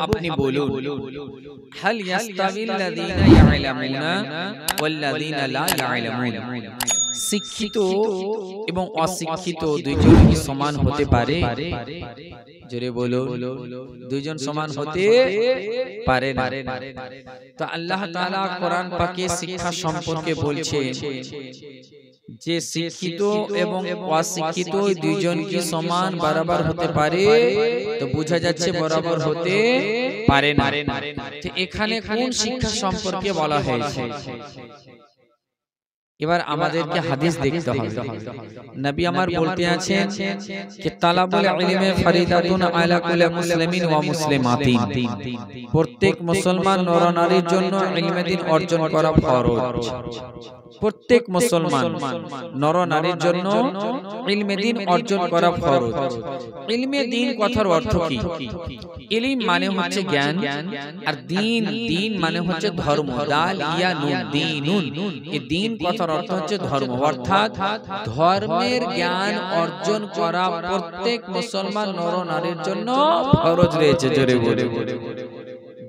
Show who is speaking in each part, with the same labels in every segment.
Speaker 1: আপনি বলুন, হাল ইয়াস্তাবিল্লাযীনা ইয়া'লামুনা ওয়াল্লাযীনা লা ইয়া'লামুন, শিক্ষিত এবং অশিক্ষিত দুইজন কি সমান হতে পারে? জোরে বলো, দুইজন সমান হতে পারে না। তো আল্লাহ তাআলা কোরআন পাকে শিক্ষা সম্পর্কে বলছেন যে শিক্ষিত এবং অশিক্ষিত দুইজন কি সমান বরাবর হতে পারে? তো বোঝা যাচ্ছে বরাবর হতে পারে না। তো এখানে কোন শিক্ষা সম্পর্কে বলা হয়েছে? এবার আমাদেরকে হাদিস দেখতে হবে। নবী আমার বলতে আছেন যে তালাবুল ইলমি ফরিদাতুন আলা কুল্লি মুসলিমিন ওয়া মুসলিমাতিন, প্রত্যেক মুসলমান নর নারীর জন্য ইলমে দ্বীন অর্জন করা ফরজ। প্রত্যেক মুসলমান নর নারীর জন্য ইলমে দ্বীন অর্জন করা ফরজ। ইলমে দ্বীন কথার অর্থ কি? ইলম মানে হচ্ছে জ্ঞান, আর দ্বীন দ্বীন মানে হচ্ছে ধর্ম। দাল ইয়া নুন দ্বীনুন, এই দ্বীন কথার অর্থ হচ্ছে ধর্ম, অর্থাৎ ধর্মের জ্ঞান অর্জন করা প্রত্যেক মুসলমান নর নারীর জন্য ফরজ রয়েছে। জোরে বলে,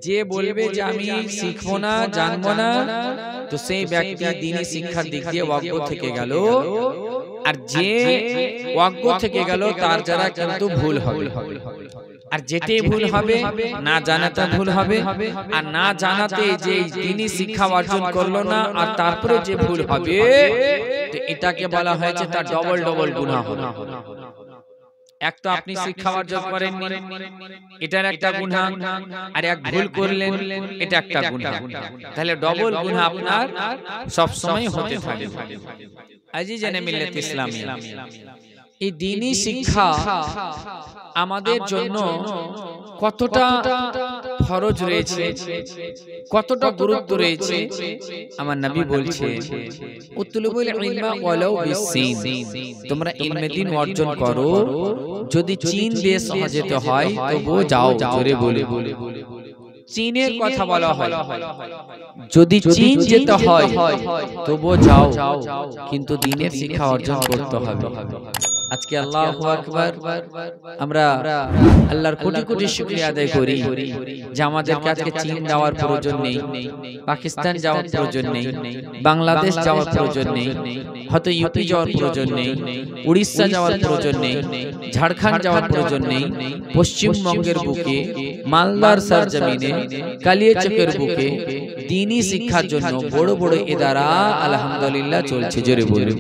Speaker 1: যে বলবে যে আমি শিখবো না, জানবো না, তো সেই ব্যক্তি দ্বীনি শিক্ষার দিক দিয়ে অজ্ঞ থেকে গেল। আর যে অজ্ঞ থেকে গেল তার দ্বারা কিন্তু ভুল হবে। আর যেটাই ভুল হবে, না জানাতে ভুল হবে, আর না জানাতে যে দ্বীনি শিক্ষা অর্জন করলো না আর তারপরে যে ভুল হবে, তো এটাকে বলা হয়েছে তার ডবল ডবল গুনাহ হবে। এক তো আপনি শিক্ষা অর্জন করেননি, এটার একটা গুনাহ, আর এক ভুল করলেন, এটা একটা গুনাহ। তাহলে ডবল গুনাহ আপনার সব সময় হতে থাকে। আজিজানে মিল্লাত ইসলামিয়া, এই দ্বীনি শিক্ষা আমাদের জন্য কতটা ফরজ রয়েছে, কতটা গুরুত্ব রয়েছে, আমার নবী বলছে উতলুবুল ইলমা ওয়ালাউ বিসসিন, তোমরা ইলমে দ্বীন অর্জন করো, যদি চীন দেশ যেতে হয় তবুও যাও। জোরে বলে, চীনের কথা বলা হয়, যদি চীন যেতে হয় তবুও যাও, কিন্তু দ্বীনের শিক্ষা অর্জন করতে হবে। আজকে আল্লাহু আকবার, আমরা আল্লাহর কোটি কোটি শুকরিয়া আদায় করি যে আমাদেরকে আজকে চীন যাওয়ার প্রয়োজন নেই, পাকিস্তান যাওয়ার প্রয়োজন নেই, বাংলাদেশ যাওয়ার প্রয়োজন নেই, হয়তো ইউপি যাওয়ার প্রয়োজন নেই, উড়িষ্যা যাওয়ার প্রয়োজন নেই, ঝাড়খণ্ড যাওয়ার প্রয়োজন নেই, পশ্চিমবঙ্গের বুকে মালদার সরজমিনে কালিয়াচকের বুকে দ্বীনি শিক্ষার জন্য বড় বড় ইদারা আলহামদুলিল্লাহ চলছে। জোরে বলে,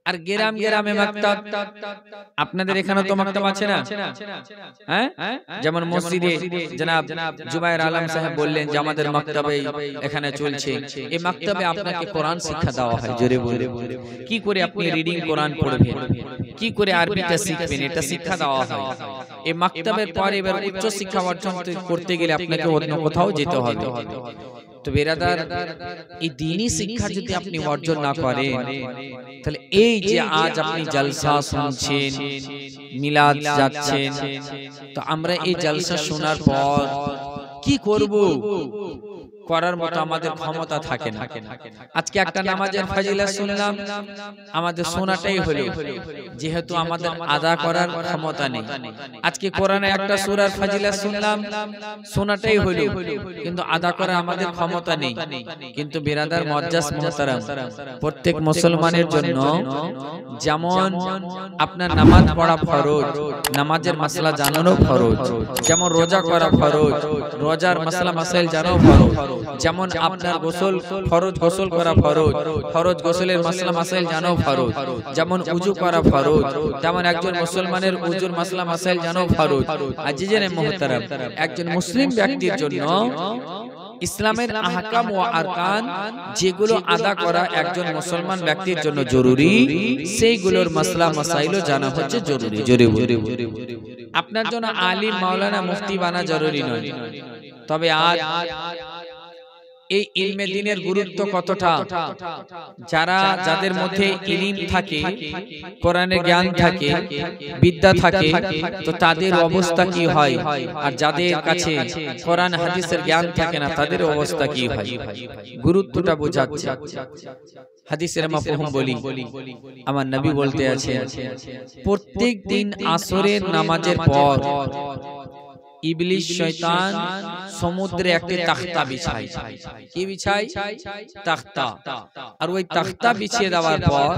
Speaker 1: আর গ্রাম গ্রামে মাকতাব, আপনাদের এখানে তো মাকতাব আছে না? হ্যাঁ, যেমন মসজিদে জনাব জুবায়ের আলম সাহেব বললেন যে আমাদের মাকতাবে এখানে চলছে, এই মাকতাবে আপনাকে কোরআন শিক্ষা দেওয়া হয়। জোরে বলে, কি করে আপনি রিডিং কোরআন পড়বেন, কি করে আরবিটা শিখবেন, এটা শিক্ষা দেওয়া হয়। এই মাকতাবের পরে এবার উচ্চ শিক্ষা অর্জন করতে গেলে আপনাকে অন্য কোথাও যেতে হবে। তো বেরাদার, এই দ্বীনি শিক্ষা যদি আপনি অর্জন না করেন, তাহলে এই যে আজ আপনি জলসা শুনছেন, মিলাদ যাচ্ছেন, তো আমরা এই জলসা শোনার পর কি করব, করার মতো আমাদের ক্ষমতা থাকে না। আজকে একটা নামাজের ফাজিলাত শুনলাম, আমাদের শোনাটাই হলো, যেহেতু আমাদের আদা করার ক্ষমতা নেই। আজকে কোরআনে একটা সূরার ফাজিলাত শুনলাম, শোনাটাই হলো, কিন্তু আদা করার আমাদের ক্ষমতা নেই। কিন্তু বিরাদার মুআজ্জাজ মুহতারাম, প্রত্যেক মুসলমানের জন্য যেমন আপনার নামাজ পড়া ফরজ, নামাজের মাসলা জানানো ফরজ, যেমন রোজা করা ফরজ, রোজার মাসলা মাসাইল জানানো ফরজ, যেমন আপনার গোসল ফরজ, গোসল করা ফরজ, ফরজ গোসলের মাসলা মাসাইল জানাও ফরজ, যেমন উযু করা ফরজ, তেমন একজন মুসলমানের উযুর মাসলা মাসাইল জানাও ফরজ। আজিজানে মুহতারাম, একজন মুসলিম ব্যক্তির জন্য ইসলামের আহকাম ও আরকান যেগুলো আদা করা একজন মুসলমান ব্যক্তির জন্য জরুরি, সেইগুলোর মাসলা মাসাইলও জানা হচ্ছে জরুরি। জরুরি, আপনার জন্য আলিম মাওলানা মুফতি বানা জরুরি নয়, তবে আজ এই ইলমে দ্বীনের গুরুত্ব কতটা, যারা যাদের মধ্যে ইলম থাকে, কোরআনের জ্ঞান থাকে, বিদ্যা থাকে, তো তাদের অবস্থা কি হয়, আর যাদের কাছে কোরআন হাদিসের জ্ঞান থাকে না তাদের অবস্থা কি হয়, গুরুত্বটা বোঝাচ্ছে। হাদিসের মাফহুম বলি, আমার নবী বলতে আছে প্রত্যেক দিন আসরের নামাজের পর ইবলিস শয়তান সমুদ্রে একটি তাখতা বিছায়। কি বিছায়? তাখতা। আর ওই তাখতা বিছিয়ে দেওয়ার পর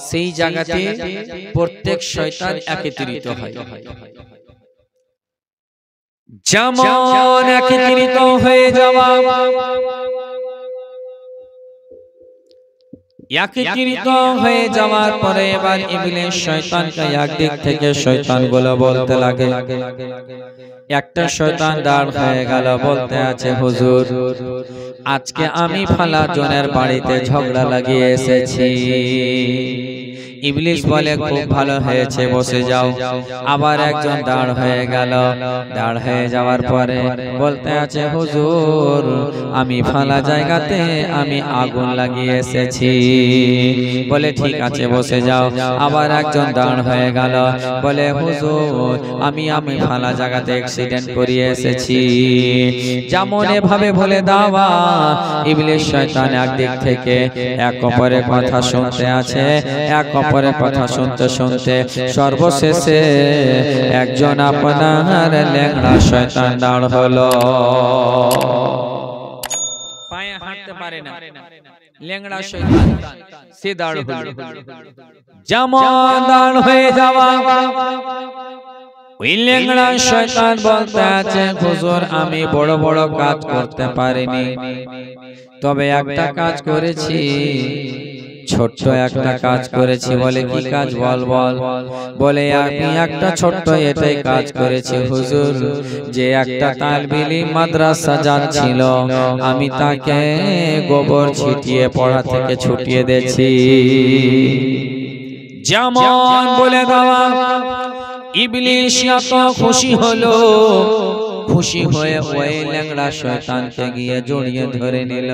Speaker 1: সেই জায়গাতে প্রত্যেক শয়তান একত্রিত হয়। যেমন একত্রিত হয়ে যাওয়া, একত্রিত হয়ে যাওয়ার পরে এবার ইবলিস শয়তানকে একদিক থেকে শয়তানগুলো বলতে লাগে। একটা শয়তান দাঁড় হয়ে গেল, বলতে আছে হুজুর আজকে আমি ফালা জনের বাড়িতে ঝগড়া লাগিয়ে এসেছি। ইবলিস বলে খুব ভালো হয়েছে, বসে যাও। আবার একজন দাঁড় হয়ে গেল, দাঁড় হয়ে যাওয়ার পরে বলতে আছে হুজুর আমি ফালা জায়গাতে আমি আগুন লাগিয়ে এসেছি। বলে ঠিক আছে বসে যাও। আবার একজন দাঁড় হয়ে গেল, বলে হুজুর আমি ফালা জায়গাতে অ্যাক্সিডেন্ট করিয়ে এসেছি। যেমন এভাবে বলে দাওয়া ইবলিস শয়তান একদিক থেকে এক অপরের কথা শুনতে আছে, এক অপরের কথা শুনতে শুনতে সর্বশেষে একজন আপনার ল্যাংড়া শয়তান দাঁড় হলো। পায়ে হাঁটতে পারে না, ল্যাংড়া শয়তান সে দাঁড় হলো। যেমন দাঁড় হয়ে যাওয়া ওই ল্যাংড়া শয়তান বলতে আছে হুজুর আমি বড় বড় কাজ করতে পারিনি, তবে একটা কাজ করেছি, ছোট্ট একটা কাজ করেছি। বলে কি কাজ? বল বল। বলে আমি একটা ছোট্ট এটাই কাজ করেছি হুজুর, যে একটা তালবিলি মাদ্রাসা যাচ্ছিল আমি তাকে গোবর ছিটিয়ে পড়া থেকে ছুটিয়ে দিয়েছি। যেমন বলে দেওয়া ইবলিস এত খুশি হলো, খুশি হয়ে ওই ল্যাংড়া শয়তানকে গিয়ে জড়িয়ে ধরে নিল।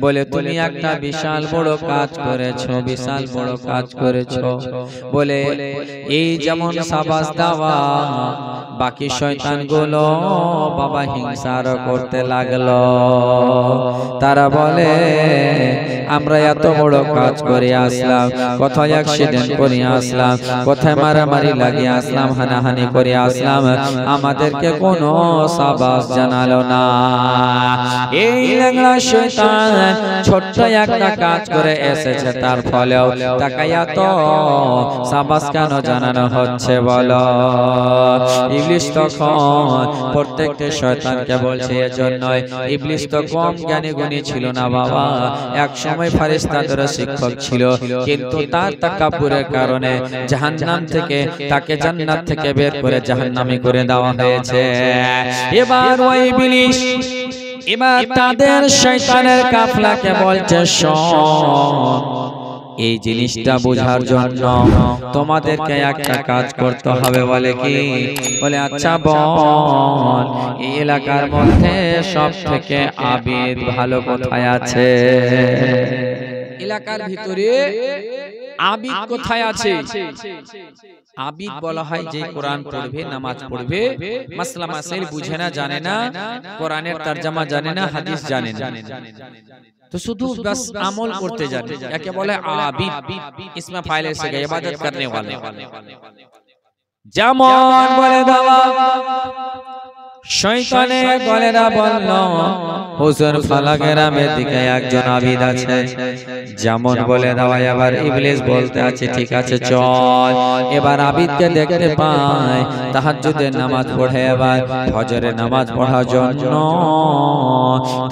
Speaker 1: বলে তুমি একটা বিশাল বড় কাজ করেছো, বিশাল বড় কাজ করেছো। বলে এই যেমন সাবাস দেওয়া বাকি শয়তানগুলো বাবা হিংসার করতে লাগলো। তারা বলে আমরা এত বড় কাজ করে আসলাম, কোথায় অ্যাক্সিডেন্ট করে আসলাম, কোথায় মারামারি লাগিয়ে আসলাম, হানাহানি করে আসলাম, আমাদেরকে কোনো সাবাস জানালো না। এই ল্যাংড়া শয়তান ছোট্ট একটা কাজ করে এসেছে, তার ফলেও তাকে এত সাবাস কেন জানানো হচ্ছে বলো? ইবলিস তখন প্রত্যেকটা শয়তানকে বলছে এজন্যই ইবলিস তো কম জ্ঞানী গুণী ছিল না বাবা, এক সময় ফেরেশতাদের শিক্ষক ছিল, কিন্তু তার তাকাব্বুরের কারণে জাহান্নাম থেকে তাকে জান্নাত থেকে বের করে জাহান্নামী করে দেওয়া হয়েছে। এবার ওই ইবলিস এবার তাদের শয়তানের কাফলাকে বলছে শোন, এই জিনিসটা বোঝার জন্য তোমাদেরকে একটা কাজ করতে হবে। বলে কি? বলে আচ্ছা বল এই এলাকার মধ্যে সব থেকে আবিদ ভালো কোথায় আছে? এলাকার ভিতরে আবিদ কোথায় আছে? আবিদ বলা হয় যে কোরআন পড়বে, নামাজ পড়বে, মাসলা মাসাইল বুঝে না, জানে না, কোরআনের তরজমা জানে না, হাদিস জানে না, তো শুধু বাস আমল করতে জানে, একে বলে আবিদ। ইসমে ফাইল এসে গিয়ে ইবাদত করনে वाले। যেমন বলে দাও শয়তানের দলেরা বলল হুজুর ফালা গ্রামের দিকে একজন আবিদ আছে। যেমন বলে দেওয়া এবার ইবলিস বলতে আছে ঠিক আছে চল। এবার আবিদকে দেখতে পায় তাহাজ্জুদের নামাজ পড়ে এবার ফজরের নামাজ পড়ার জন্য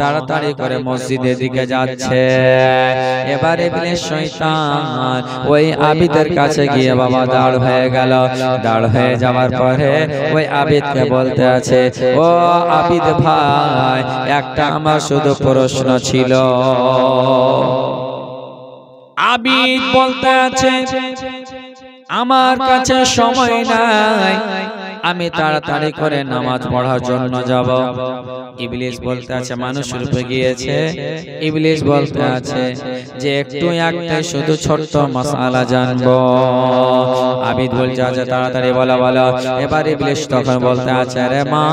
Speaker 1: তাড়াতাড়ি করে মসজিদের দিকে যাচ্ছে। এবার ইবলিস শয়তান ওই আবিদের কাছে গিয়ে বাবা দাঁড় হয়ে গেল। দাঁড় হয়ে যাওয়ার পরে ওই আবিদকে বলতে আছে ও আবিদ ভাই একটা আমার শুধু প্রশ্ন ছিল। আবিদ বলতে আছে আমার কাছে সময় নাই, আমি তাড়াতাড়ি করে নামাজ পড়ার জন্য যাব। ইবলিস বলতে আছে মানুষ রূপে গিয়েছে। ইবলিস বলতে আছে যে একটু একটা শুধু ছোট্ট মাসআলা জানবো। আবিদ বলছে আচ্ছা তাড়াতাড়ি বলো বলো। এবার ইবলিস তখন বলতে আছে আরে মা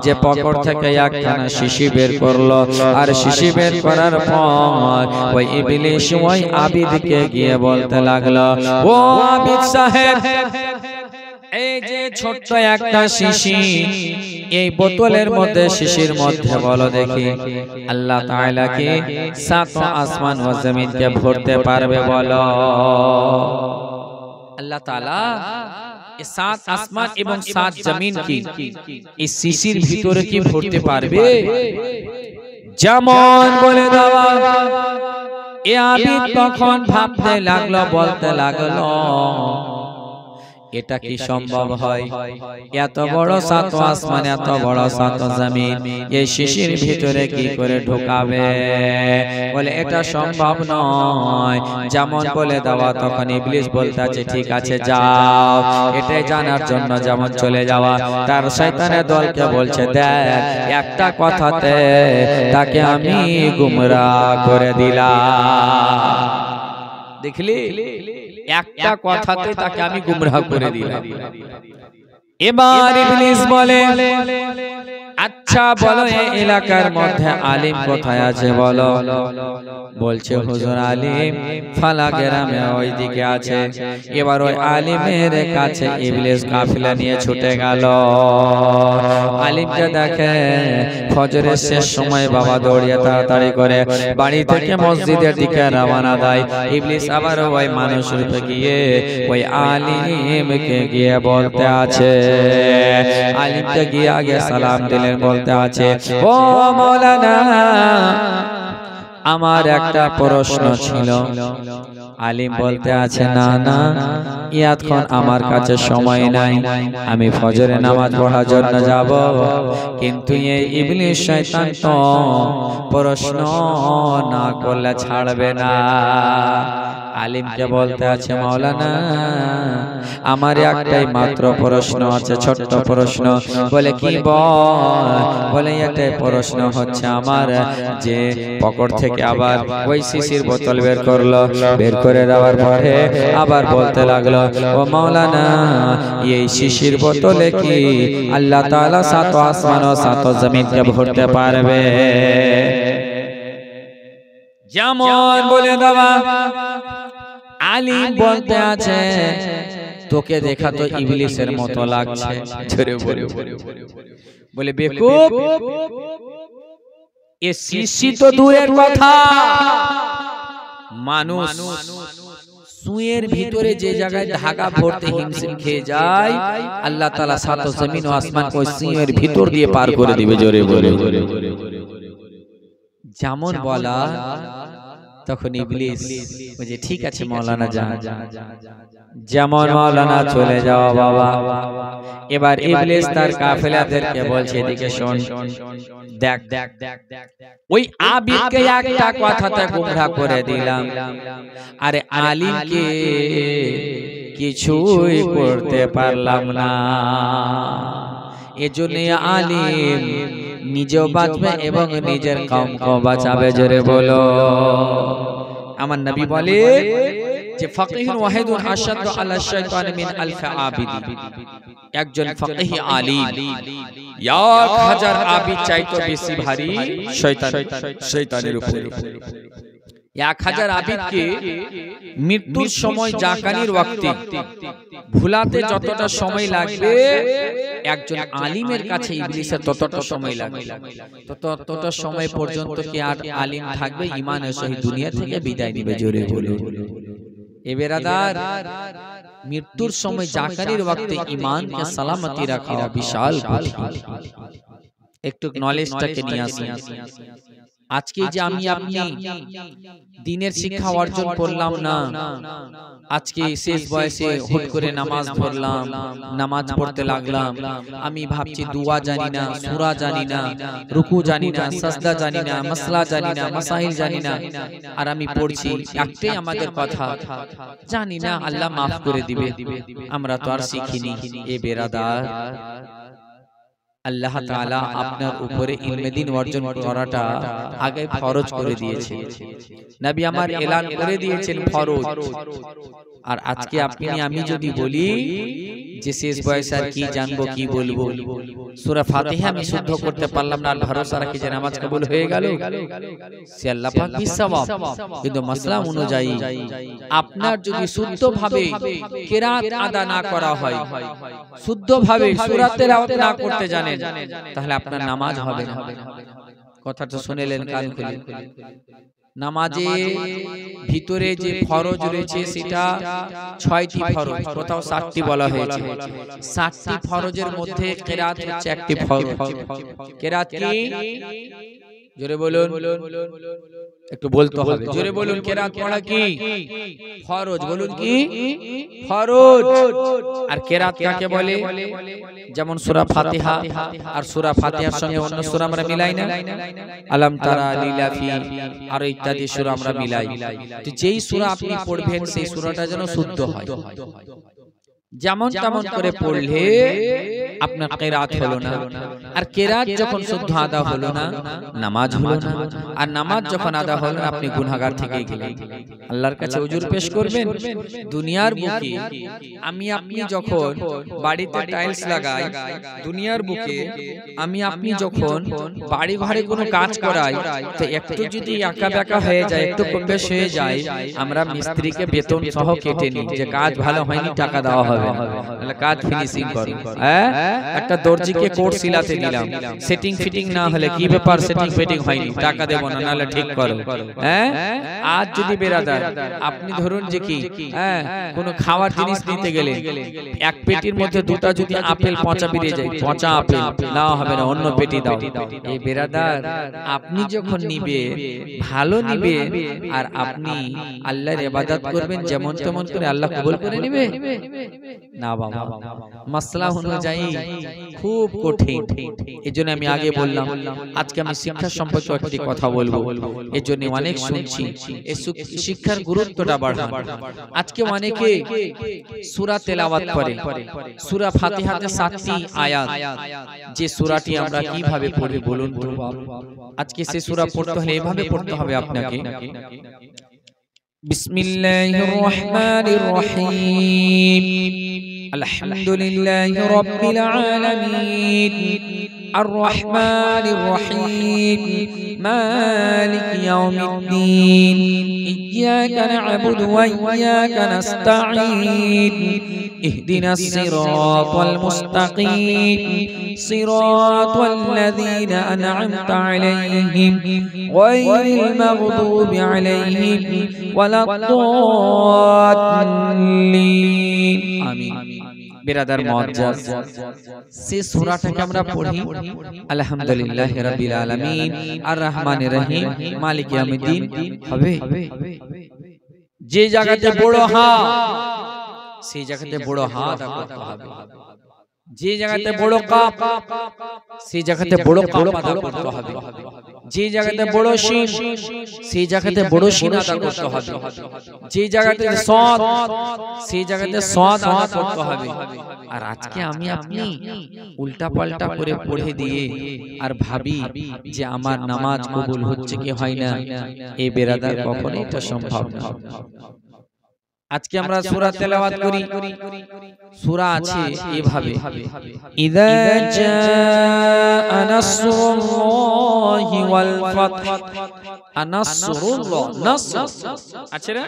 Speaker 1: যে পকেট থেকে একখানা শিশি বের করলো, আর শিশি বের করার পর ওই ইবলিস ওই আবিদকে গিয়ে বলতে লাগলো ও আবিদ সাহেব এই যে ছোট্ট একটা শিশি, এই বোতলের মধ্যে শিশির মধ্যে বলো দেখি আল্লাহ তাআলা কি সাত আসমান ও জমিনকে ভরতে পারবে বলো? আল্লাহ তাআলা এই সাত আসমান এবং সাত জমিন কি এই শিশির ভিতরে কি ভরতে পারবে? যেমন বলে দেওয়া, এ আবিদ তখন ভাবতে লাগলো, বলতে লাগলো এটা কি সম্ভব হয়? এত বড় সাত আসমান, এত বড় সাত জমিন এই শিশির ভিতরে কি করে ঢোকাবে? বলে এটা সম্ভব নয়। যেমন বলে দেওয়া, তখন ইবলিস বলতে আছে ঠিক আছে যাও, এটাই জানার জন্য যেমন চলে যাওয়া। তার শয়তানের দলকে বলছে দেখ একটা কথাতে তাকে আমি গুমরাহ করে দিলাম। দেখলি, একটা কথাতে তাকে আমি গুমরাহ করে দিলাম। এবার ইবলিস বলে আচ্ছা বলো এই এলাকার মধ্যে আলিম কোথায় আছে বলো? বলছে হুজুর আলিম ফালা গ্রামে ওইদিকে আছে। এবার ওই আলিমের কাছে ইবলিস কাফিলা নিয়ে ছুটে গেল। আলিমকে দেখে ফজরের শেষ সময় বাবা দৌড়িয়ে তাড়াতাড়ি করে বাড়ি থেকে মসজিদের দিকে রওনা দেয়। ইবলিস আবার ওই মানুষ রূপে গিয়ে ওই আলিমকে গিয়ে বলতে আছে, আলিমকে গিয়ে আগে সালাম দিলেন, বলতে আছে ও মাওলানা আমার একটা প্রশ্ন ছিল। আলিম বলতে আছে না না এখন আমার কাছে সময় নাই, আমি ফজরে নামাজ পড়ার জন্য যাব। কিন্তু এই ইবলিস শয়তান তো প্রশ্ন না করলে ছাড়বে না। আলিমকে বলতে আছে মাওলানা আমার একটাই মাত্র প্রশ্ন আছে, ছোট্ট প্রশ্ন। বলে কি বলে এটাই প্রশ্ন হচ্ছে আমার যে পকেট থেকে আবার ওই শিশির বোতল বের করলো, বের করে দেওয়ার পরে আবার বলতে লাগলো ও মাওলানা এই শিশির বোতলে কি আল্লাহ তাআলা সাত আসমান ও সাত জমিনকে ভরতে পারবে? যেমন বলে দেওয়া, আলিম বলতে আছে তোকে দেখা তো ইবলিসের মতো লাগছে। বলে বেকুব এ শিশি তো দূরের কথা, মানুষ সুয়ের ভিতরে যে জায়গায় ধাগা ভরতে হিমশিম খেয়ে যায় আল্লাহ তাআলা সাত জমিন ও আসমান ওই সুয়ের ভিতর দিয়ে পার করে দিবে। জোরে বলে যেমন বলা, তখন ইবলিস বলে ঠিক আছে মাওলানা যান। যেমন মাওলানা চলে যাওয়া বাবা। এবার ইবলিস তার কাফেলাদেরকে বলছে এদিকে শোন, দেখ ওই আবিদকে একটা কথাতে গুমরাহ করে দিলাম, আরে আলিমকে কিছুই করতে পারলাম না। এজন্য আলিম নিজেও বাঁচবে এবং নিজের কওমকেও বাঁচাবে। জোরে বলো। আমার নবী বলে যে ফাকিহুন ওয়াহিদুন আশাদ্দু আলা শাইতান মিন আলফি আবিদি। একজন ফাকিহ আলিম 1000 আবিদ চাইতো বেশি ভারী শয়তানের উপরে। 1000 আবিদকে মৃত্যুর সময় জাকানির ওয়াক্তে ভুলাতে যতটা সময় লাগবে একজন আলিমের কাছে ইবলিসের ততটা সময় লাগবে। ততটা সময় পর্যন্ত কি আর আলিম থাকবে? ঈমানের সহিত দুনিয়া থেকে বিদায় নিবে। জোরে বলো। এ বেরাদার, মৃত্যুর সময় জাকানির ওয়াক্তে ঈমানকে সালামতি রাখা বিশাল কঠিন। একটু নলেজটাকে নিয়ে আসেন। আজকে যে আমি আপনি দিনের শিক্ষা অর্জন করলাম না, আজকে শেষ বয়সে হুট করে নামাজ পড়লাম, নামাজ পড়তে লাগলাম, আমি ভাবছি দুয়া জানি না, সূরা জানি না, রুকু জানি না, সাজদা জানি না, মাসলা জানি না, মাসাইল জানি না, আর আমি পড়ছি একটাই আমাদের কথা, জানি না আল্লাহ মাফ করে দিবে। আমরা তো আর শিখিনি। এ বেরাদার, আল্লাহ তাআলা আপনার উপরে ইলমে দ্বীন অর্জন করাটা আগে ফরজ করে দিয়েছেন। নবী আমার এলান করে দিয়েছেন ফরজ। আর আজকে আপনি আমি যদি বলি যে শেষ বয়সে আর কি জানবো কি বলবো। সূরা ফাতিহা আমি শুদ্ধ করতে পারলাম না, আর ভরসা রাখি যে নামাজ কবুল হয়ে গেল, সে আল্লাহ পাক বিসওয়াব। কিন্তু মাসলা অনুযায়ী আপনার যদি শুদ্ধভাবে কিরাত আদা না করা হয়, শুদ্ধভাবে সূরা তেলাওয়াত না করতে জানেন, তাহলে আপনার নামাজ হবে না। কথাটা শুনেলেন কান খুলে। নামাজে ভিতরে যে ফরজ রয়েছে সেটা ৬টি ফরজ, কোথাও ৭টি বলা হয়েছে। ৭টি ফরজের মধ্যে কিরাত হচ্ছে একটি ফরজ। কিরাত কি? জোরে বলুন, একটু বলতে হবে, জোরে বলুন। কিরাত পড়া কি? ফরজ। বলুন কি? ফরজ। আর কিরাত কাকে বলে? যেমন সূরা ফাতিহা, আর সূরা ফাতিহার সঙ্গে অন্য সূরা আমরা মিলাই না, আলাম তারা, লিলাফি আর ইত্যাদি সূরা আমরা মিলাই। তো যেই সূরা আপনি পড়বেন সেই সূরাটা যেন শুদ্ধ হয়। যেমন তেমন করে পড়লে আপনার কিরাত হলো না, আর কিরাত যখন শুদ্ধ আদা হলো না, নামাজ হলো না। আর নামাজ যখন আদা হলো না, আপনি গুনাহগার থেকে গেলেন। আল্লাহর কাছে উজুর পেশ করবেন। দুনিয়ার বুকে আমি আপনি যখন বাড়িতে টাইলস লাগাই, দুনিয়ার বুকে আমি আপনি যখন বাড়ি ঘরে কোনো কাজ করাই, তো একটু যদি আঁকা বাঁকা হয়ে যায়, একটু কম বেশ হয়ে যায়, আমরা মিস্ত্রিকে বেতন সহ কেটে নিই যে কাজ ভালো হয়নি, টাকা দেওয়া হবে না, তাহলে কাজ ফিনিশিং করো। একটা দর্জিকে কোট সিলাতে দিলাম, সেটিং ফিটিং না হলে কি ব্যাপার, সেটিং ফিটিং হয়নি, টাকা দেব না, নাহলে ঠিক করো। আজ যদি বেরাদার আপনি ধরুন যে কি কোন খাওয়ার জিনিস নিতে গেলে এক পেটির মধ্যে দুটা যদি আপেল পচা বেরিয়ে যায়, পচা আপেল না হবে না, অন্য পেটি দাও। এই বেরাদার আপনি যখন নিবে ভালো নিবে, আর আপনি আল্লাহর ইবাদত করবেন যেমন তেমন করে, আল্লাহ কবুল করে নেবে না বাবা। মাসলা অনুযায়ী খুব কঠিন। এজন্য আমি আগে বললাম আজকে আমি শিক্ষা সম্পর্কে একটি কথা বলবো। এজন্য অনেক শুনছি এই শিক্ষার গুরুত্বটা বাড়ান। আজকে অনেকে সূরা তেলাওয়াত করে, সূরা ফাতিহাতে 7টি আয়াত, যে সূরাটি আমরা কিভাবে পড়ি বলুন তো? আজকে সেই সূরা পড়তে হলে এভাবে পড়তে হবে আপনাকে। বিসমিল্লাহির রহমানির রহিম, আলহামদুলিল্লাহি রাব্বিল আলামিন, আর রহমানির রহিম, মালিক ইয়াউমিদ্দিন, ইয়্যাকা না'বুদু ওয়া ইয়্যাকা নাস্তাঈন, ইহদিনাস সিরাতাল মুস্তাকিম, সিরাতাল লাযীনা আন'আমতা আলাইহিম, গায়রিল মাগদুবি আলাইহিম ওয়ালাদ-দাল্লিন। আমিন। বিরাদার মুআজ্জাজ, সে সূরাটাকে আমরা পড়ি আলহামদুলিল্লাহি রাব্বিল আলামিন, আর রহমানির রহিম, মালিক ইয়াউমিদ্দিন হবে। যে জায়গাতে বড় হা, সেই জায়গাতে বড় হা আদা করতে হবে। যে জায়গাতে বড় কাপ, সেই জায়গাতে বড় কাপ আদা করতে হবে। যে জায়গাতে বড় শিন, সেই জায়গাতে বড় শিন আদা করতে হবে। যে জায়গাতে সাদ, সেই জায়গাতে সাদ আদা করতে হবে। আর আজকে আমি আপনি উল্টা পাল্টা করে পড়ে দিয়ে আর ভাবি যে আমার নামাজ কবুল হচ্ছে কি হয় না, এই বেরাদার কখনো এটা সম্ভব না। আজকে আমরা সূরা তেলাওয়াত করি, সূরা আছে এভাবে, ইযা জাআ নাসরুল্লাহি ওয়াল ফাতহ, আনাসরুল্লাহ, নাসর আছে না,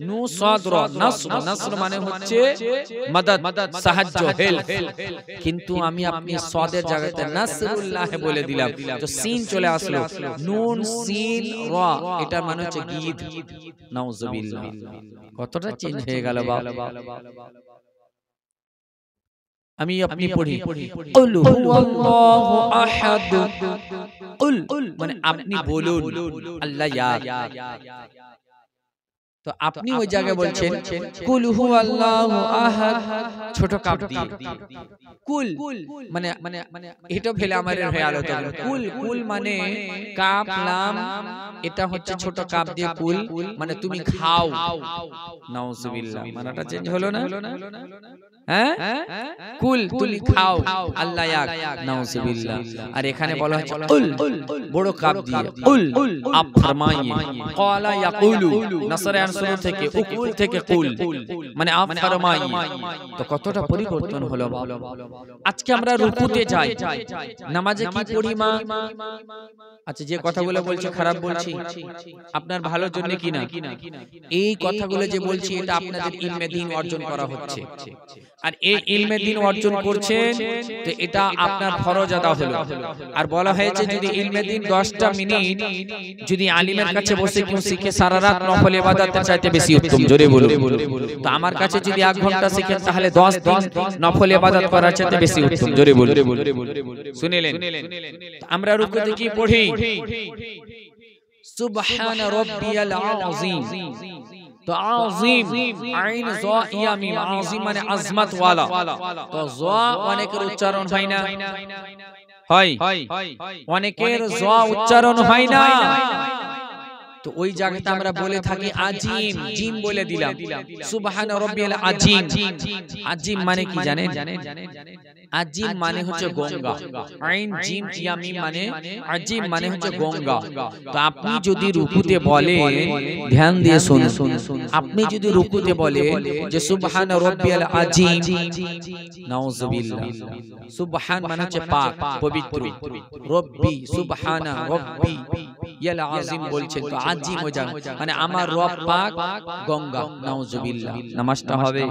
Speaker 1: নূন সাদ র, নাসর, নাসর মানে হচ্ছে মদদ, সাহায্য, হেল্প। কিন্তু আমি আপনি সাদের জায়গাতে নাসরুল্লাহ বলে দিলাম, তো সিন চলে আসলো, নুন সিন র, এটা মানে হচ্ছে গীত। নাউজুবিল্লাহ, কতটা চেঞ্জ হয়ে গেল বাবা। আমি আপনি পড়ি কুল হুয়াল্লাহু আহাদ, কুল মানে আপনি বলুন, আল্লাহ এক। তো আপনি ওই জায়গায় বলছেন কুল হুয়াল্লাহু আহাদ, ছোট কাপ দিয়ে। কুল মানে এটা ফেলে আমাদের হয়ে আলো তো। কুল, কুল মানে কাপ লাম, এটা হচ্ছে ছোট কাপ দিয়ে কুল মানে তুমি খাও। নাউজুবিল্লাহ, মানাটা চেঞ্জ হলো না? হ্যাঁ কুল তুমি খাও আল্লাহ ইয়াক নাউজুবিল্লাহ। আর এখানে বলা হচ্ছে কুল বড় কাপ দিয়ে কুল আপ ফরমাইয়ে ক্বালা ইয়াকুলু নাসরে আনসুর থেকে উকুল থেকে কুল মানে আপ ফরমাইয়ে। তো কতটা পরিবর্তন হলো। আজকে আমরা রুকুতে যাই, নামাজে কি পড়ি মা? আচ্ছা যে কথাগুলো বলছি খারাপ বলছি আপনার ভালোর জন্য কি না? এই কথাগুলো যে বলছি এটা আপনাদের ইলমে দ্বীন অর্জন করা হচ্ছে। আর এই ইলমে দ্বীন অর্জন করছেন তো এটা আপনার ফরজ আদা হলো। আর বলা হয়েছে যদি ইলমে দ্বীন 10টা মিনিট যদি আলিমের কাছে বসে কেউ শিখে সারা রাত নফল ইবাদতের চাইতে বেশি উত্তম। জোরে বলুন। তো আমার কাছে যদি 1 ঘন্টা শিখেন তাহলে 10 দিন নফল ইবাদত করার চাইতে বেশি উত্তম। জোরে বলুন। শুনিলেন? আমরা রুকুতে কি পড়ি? সুবহান রাব্বিয়াল আযীম। তো আযীম আইন জ ইয়া মিম, আযীম মানে আজমত ওয়ালা। তো জ অনেকের উচ্চারণ হয় না, হয় অনেকের জ উচ্চারণ হয় না। তো ওই জায়গাতে আমরা বলে থাকি আজিম, জিম বলে দিলাম। সুবহান রাব্বিয়াল আযীম। আযীম মানে কি জানেন? আজিম মানে হচ্ছে গঙ্গা। আইন জিম ইয়া মিম মানে আজিম মানে হচ্ছে গঙ্গা। তো আপনি যদি রুকুতে বলেন, ধ্যান দিয়ে শুনুন, আপনি যদি রুকুতে বলেন যে সুবহান রাব্বিয়াল আযীম, নাউজুবিল্লাহ। সুবহান মানে হচ্ছে পাক, পবিত্র। রব্বি সুবহানা রব্বি ইয়াল আযীম বলছেন, তো আযীম হয়ে যান মানে আমার রব পাক গঙ্গা। নাউজুবিল্লাহ। নামাজটা হবে?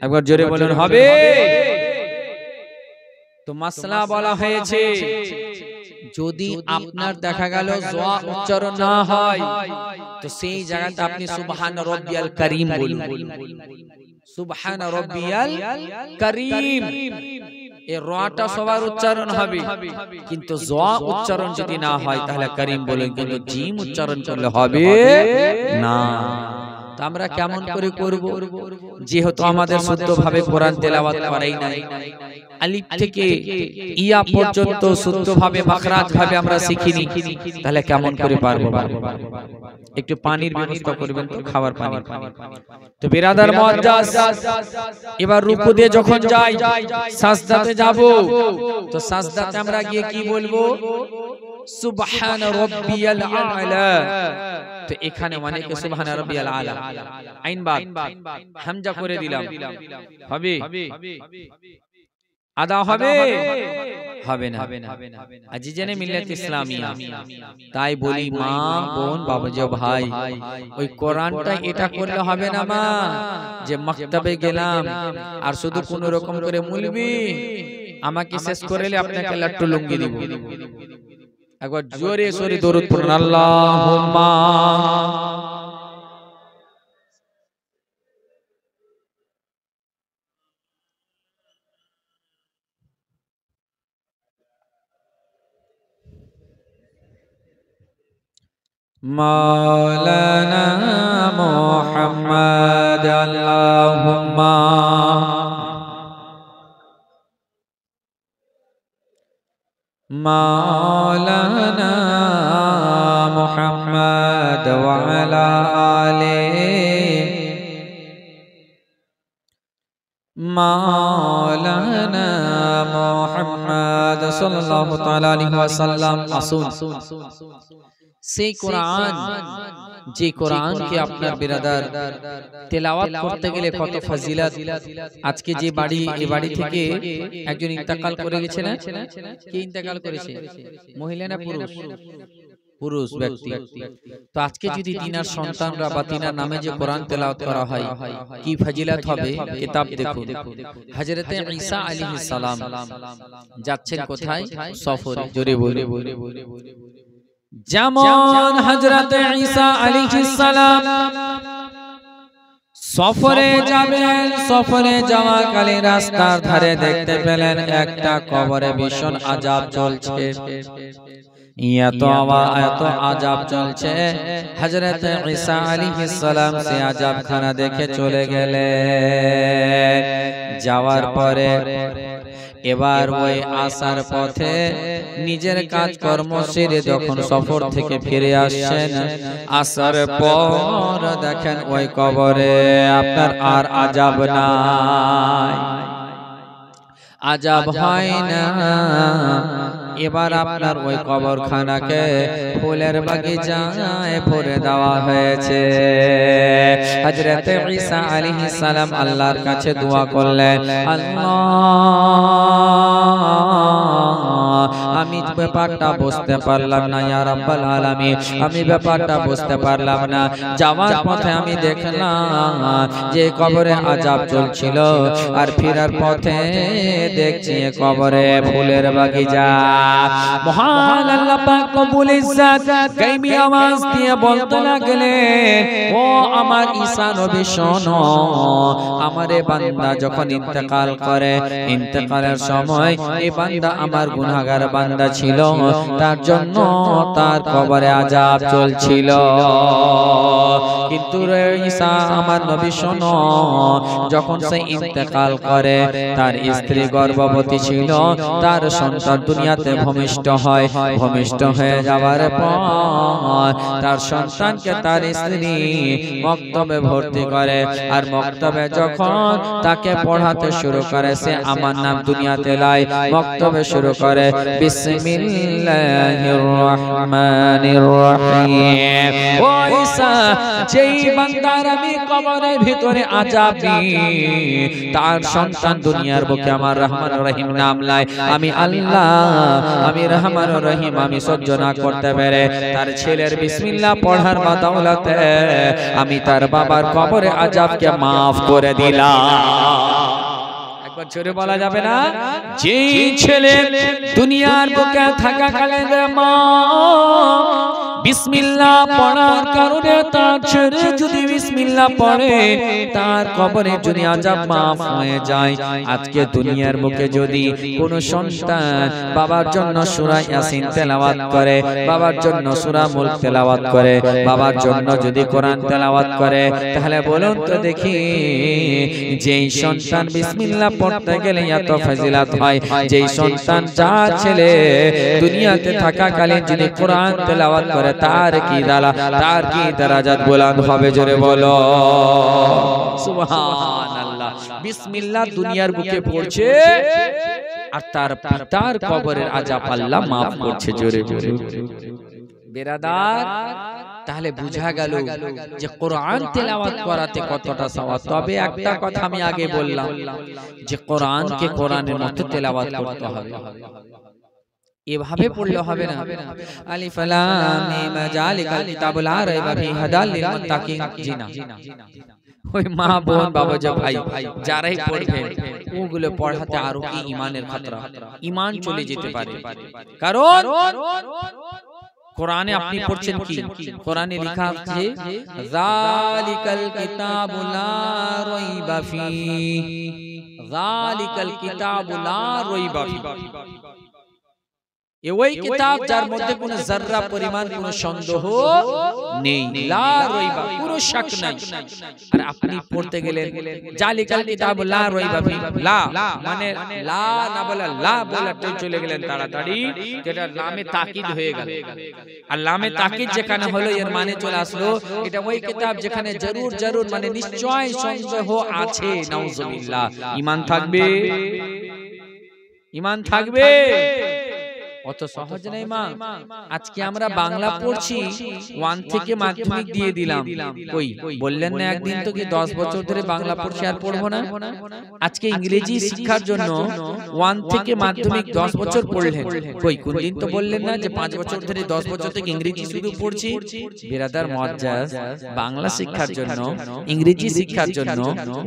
Speaker 1: একবার জোরে বলুন হবে। তো মাসলা বলা হয়েছে যদি আপনার দেখা গেল জ উচ্চারণ না হয় তো সেই জায়গাতে আপনি সুবহান রাব্বিয়াল কারীম বলুন। সুবহান রাব্বিয়াল কারীম। এই রটা সবার উচ্চারণ হবে, কিন্তু জ উচ্চারণ যদি না হয় তাহলে কারীম বলেন, কিন্তু জিম উচ্চারণ করলে হবে না। তো আমরা কেমন করে করব? যেহেতু আমাদের শুদ্ধভাবে কোরআন তেলাওয়াত করাই নাই, আলিফ থেকে ইয়া পর্যন্ত শুদ্ধভাবে মাখরাজ ভাবে আমরা শিখিনি, তাহলে কেমন করে পারবো? একটু পানির ব্যবস্থা করবেন তো, খাবার পানি। তো বিরাদার মুআজ্জাজ, এবার রুকুতে যখন যাই, সাজদাতে যাব, তো সাজদাতে আমরা গিয়ে কি বলবো? সুবহান রাব্বিয়াল আ'লা। তো এখানে অনেকে সুবহান রাব্বিয়াল আ'লা আইন বাদ হামজা করে দিলাম, হবে? আদা হবে? হবে না। আজিজানে মিল্লাত ইসলামিয়া, তাই বলি মা, বোন, বাবাজি, ভাই, ওই কোরআনটা এটা করলে হবে না মা যে মাকতাবে গেলাম আর শুধু কোন রকম করে মুলবি আমাকে শেষ করলে আপনাকে লাট্টু লুঙ্গি দিব। একবার জোরে সোরে দরুদ পড়ুন, আল্লাহুম্মা মাওলানা মুহাম্মদ, আল্লাহুম্মা মাওলানা মুহাম্মদ ওয়া আলা আলিহি মাওলানা মুহাম্মদ সাল্লাল্লাহু তাআলা আলাইহি ওয়াসাল্লাম। আসুন সেই কোরআন, যে কোরআনকে আপনার বিরাদার তেলাওয়াত করতে গেলে কত ফজিলত। আজকে যে বাড়ি, এই বাড়ি থেকে একজন ইন্তেকাল করে গেছে না? কে ইন্তেকাল করেছে? মহিলা না পুরুষ? পুরুষ ব্যক্তি। তো আজকে যদি তিনার সন্তানরা বা তিনার নামে যে কোরআন তেলাওয়াত করা হয় কি ফজিলত হবে। কিতাব দেখুন, হযরতে ঈসা আলাইহিস সালাম যাচ্ছেন কোথায়? সফরে। জোরে বলে যেমন হযরতে ঈসা আলাইহিস সালাম সফরে যাবেন, সফরে যাওয়াকালে রাস্তার ধারে দেখতে পেলেন একটা কবরে ভীষণ আযাব চলছে। এত আযাব চলছে, হযরতে ঈসা আলাইহিস সালাম সে আযাবখানা দেখে চলে গেলেন। যাওয়ার পরে এবার ওই আসার পথে নিজের কাজকর্ম সেরে যখন সফর থেকে ফিরে আসছেন, আসার পর দেখেন ওই কবরে আপনার আর আযাব নাই, আযাব হয় না। এবার আপনার ওই কবরখানাকে ফুলের বাগিচায় ভরে দেওয়া হয়েছে। হযরত ঈসা আলাইহিস সালাম আল্লাহর কাছে দোয়া করলেন, আল্লাহ আমি ব্যাপারটা বুঝতে পারলাম না ইয়া রাব্বাল আলামিন, আমি ব্যাপারটা বুঝতে পারলাম না। যাওয়ার পথে আমি দেখলাম যে কবরে আযাব চলছিল, আর ফেরার পথে দেখছি কবরে ফুলের বাগিচা। মহান আল্লাহ পাক রব্বুল ইজ্জত গায়বী আওয়াজ দিয়ে বলতে লাগলেন, ও আমার ঈসা নবী শোনো, আমারে বান্দা যখন ইন্তেকাল করে, ইন্তেকালের সময় এই বান্দা আমার গুনাহগার বান্দা ছিল, তার জন্য তার কবরে আযাব চলছিল। কিন্তু রে ঈসা আমার নবী শোনো, যখন সে ইন্তেকাল করে, তার স্ত্রী গর্ভবতী ছিল, তার সন্তান দুনিয়াতে ভূমিষ্ঠ হয়, ভূমিষ্ঠ হয়ে যাওয়ার পর তার সন্তানকে তার স্ত্রী মক্তবে ভর্তি করে, আর মক্তবে যখন তাকে পড়াতে শুরু করে, সে আমার নাম দুনিয়াতে লাই মক্তবে শুরু করে, বিসমিল্লাহির রহমানির রহিম। ও ঈসা, যেই বান্দার আমি কবরের ভিতরে আযাব দিই, তার সন্তান দুনিয়ার বুকে আমার রহমান রহিম নাম লাই, আমি আল্লাহ, আমি রহমান রহিম, আমি সহ্য না করতে পেরে তার ছেলের বিসমিল্লাহ পড়ার বদৌলতে আমি তার বাবার কবরে আযাবকে মাফ করে দিলাম। একবার জোরে বলা যাবে না? যে ছেলে দুনিয়ার বুকে থাকাকালীন মা বিসমিল্লাহ পড়ার কারণে তার ছেলে যদি বিসমিল্লাহ পড়ে, তার কবরে যদি আযাব মাফ হয়ে যায়। আজকে দুনিয়ার বুকে যদি কোন সন্তান বাবার জন্য সূরা ইয়াসিন তেলাওয়াত করে, বাবার জন্য সূরা মুলক তেলাওয়াত করে, বাবার জন্য যদি কোরআন তেলাওয়াত করে, তাহলে বলুন তো দেখি, যেই সন্তান বিসমিল্লাহ পড়তে গেলে এত ফজিলত হয়, যেই সন্তান যার ছেলে দুনিয়াতে থাকাকালীন যদি কোরআন তেলাওয়াত করে, তার কি দারাজাত বুলন্দ হবে, জোরে বলো সুবহানাল্লাহ। বিসমিল্লাহ দুনিয়ার বুকে পড়ছে, আর তার পিতার কবরের আযাব আল্লাহ maaf করছে, জোরে জোরে বেরাদার। তাহলে বুঝা গেল যে কোরআন তেলাওয়াত করাতে কতটা সওয়াব। তবে একটা কথা আমি আগে বললাম যে কোরআনকে কোরআনের মতো তেলাওয়াত করতে হবে, এভাবে পড়লে হবে না। আলিফ লাম মিম যালিকাল কিতাবুল লা রাইবা ফিহি হুদাল লিল মুত্তাকিন। জি না, ওই মা বোন বাবা যে ভাই যারাই পড়বেন, ওগুলো পড়াতে আরো কি ঈমানের খতরা, ঈমান চলে যেতে পারে। কারণ কোরআনে আপনি পড়ছেন কি, কোরআনে লেখা আছে যালিকাল কিতাবু লা রাইবা ফিহি, যালিকাল কিতাবু লা রাইবা ফিহি, ওই কিতাব যার মধ্যে কোনো যাররা পরিমাণ কোনো সন্দেহ নেই, লা রাইবা, কোনো শক নাই। আর আপনি পড়তে গেলেন যালিকাল কিতাবু লা রাইবা ফিহি, লা মানে লা না বলে লা বলতে চলে গেলেন তাড়াতাড়ি, যেটা লামে তাকিদ হয়ে গেল। আর লামে তাকিদ যেখানে হলো, এর মানে চলে আসলো এটা ওই কিতাব যেখানে জরুর জরুর মানে নিশ্চয় সন্দেহ আছে। নাউজুবিল্লাহ। ঈমান থাকবে, ঈমান থাকবে, অত সহজ নাই মা। আজকে আমরা বাংলা পড়ছি, 1 থেকে মাধ্যমিক দিয়ে দিলাম, কই বললেন না একদিন তো কি 10 বছর ধরে বাংলা পড়ছি আর পড়বো না। আজকে ইংরেজি শিক্ষার জন্য 1 থেকে মাধ্যমিক 10 বছর পড়লেন, কই কোন দিন তো বললেন না যে 5 বছর ধরে 10 বছর থেকে ইংরেজি শুধু পড়ছি। বিরাদার মুআজ্জাজ, বাংলা শিক্ষার জন্য, ইংরেজি শিক্ষার জন্য,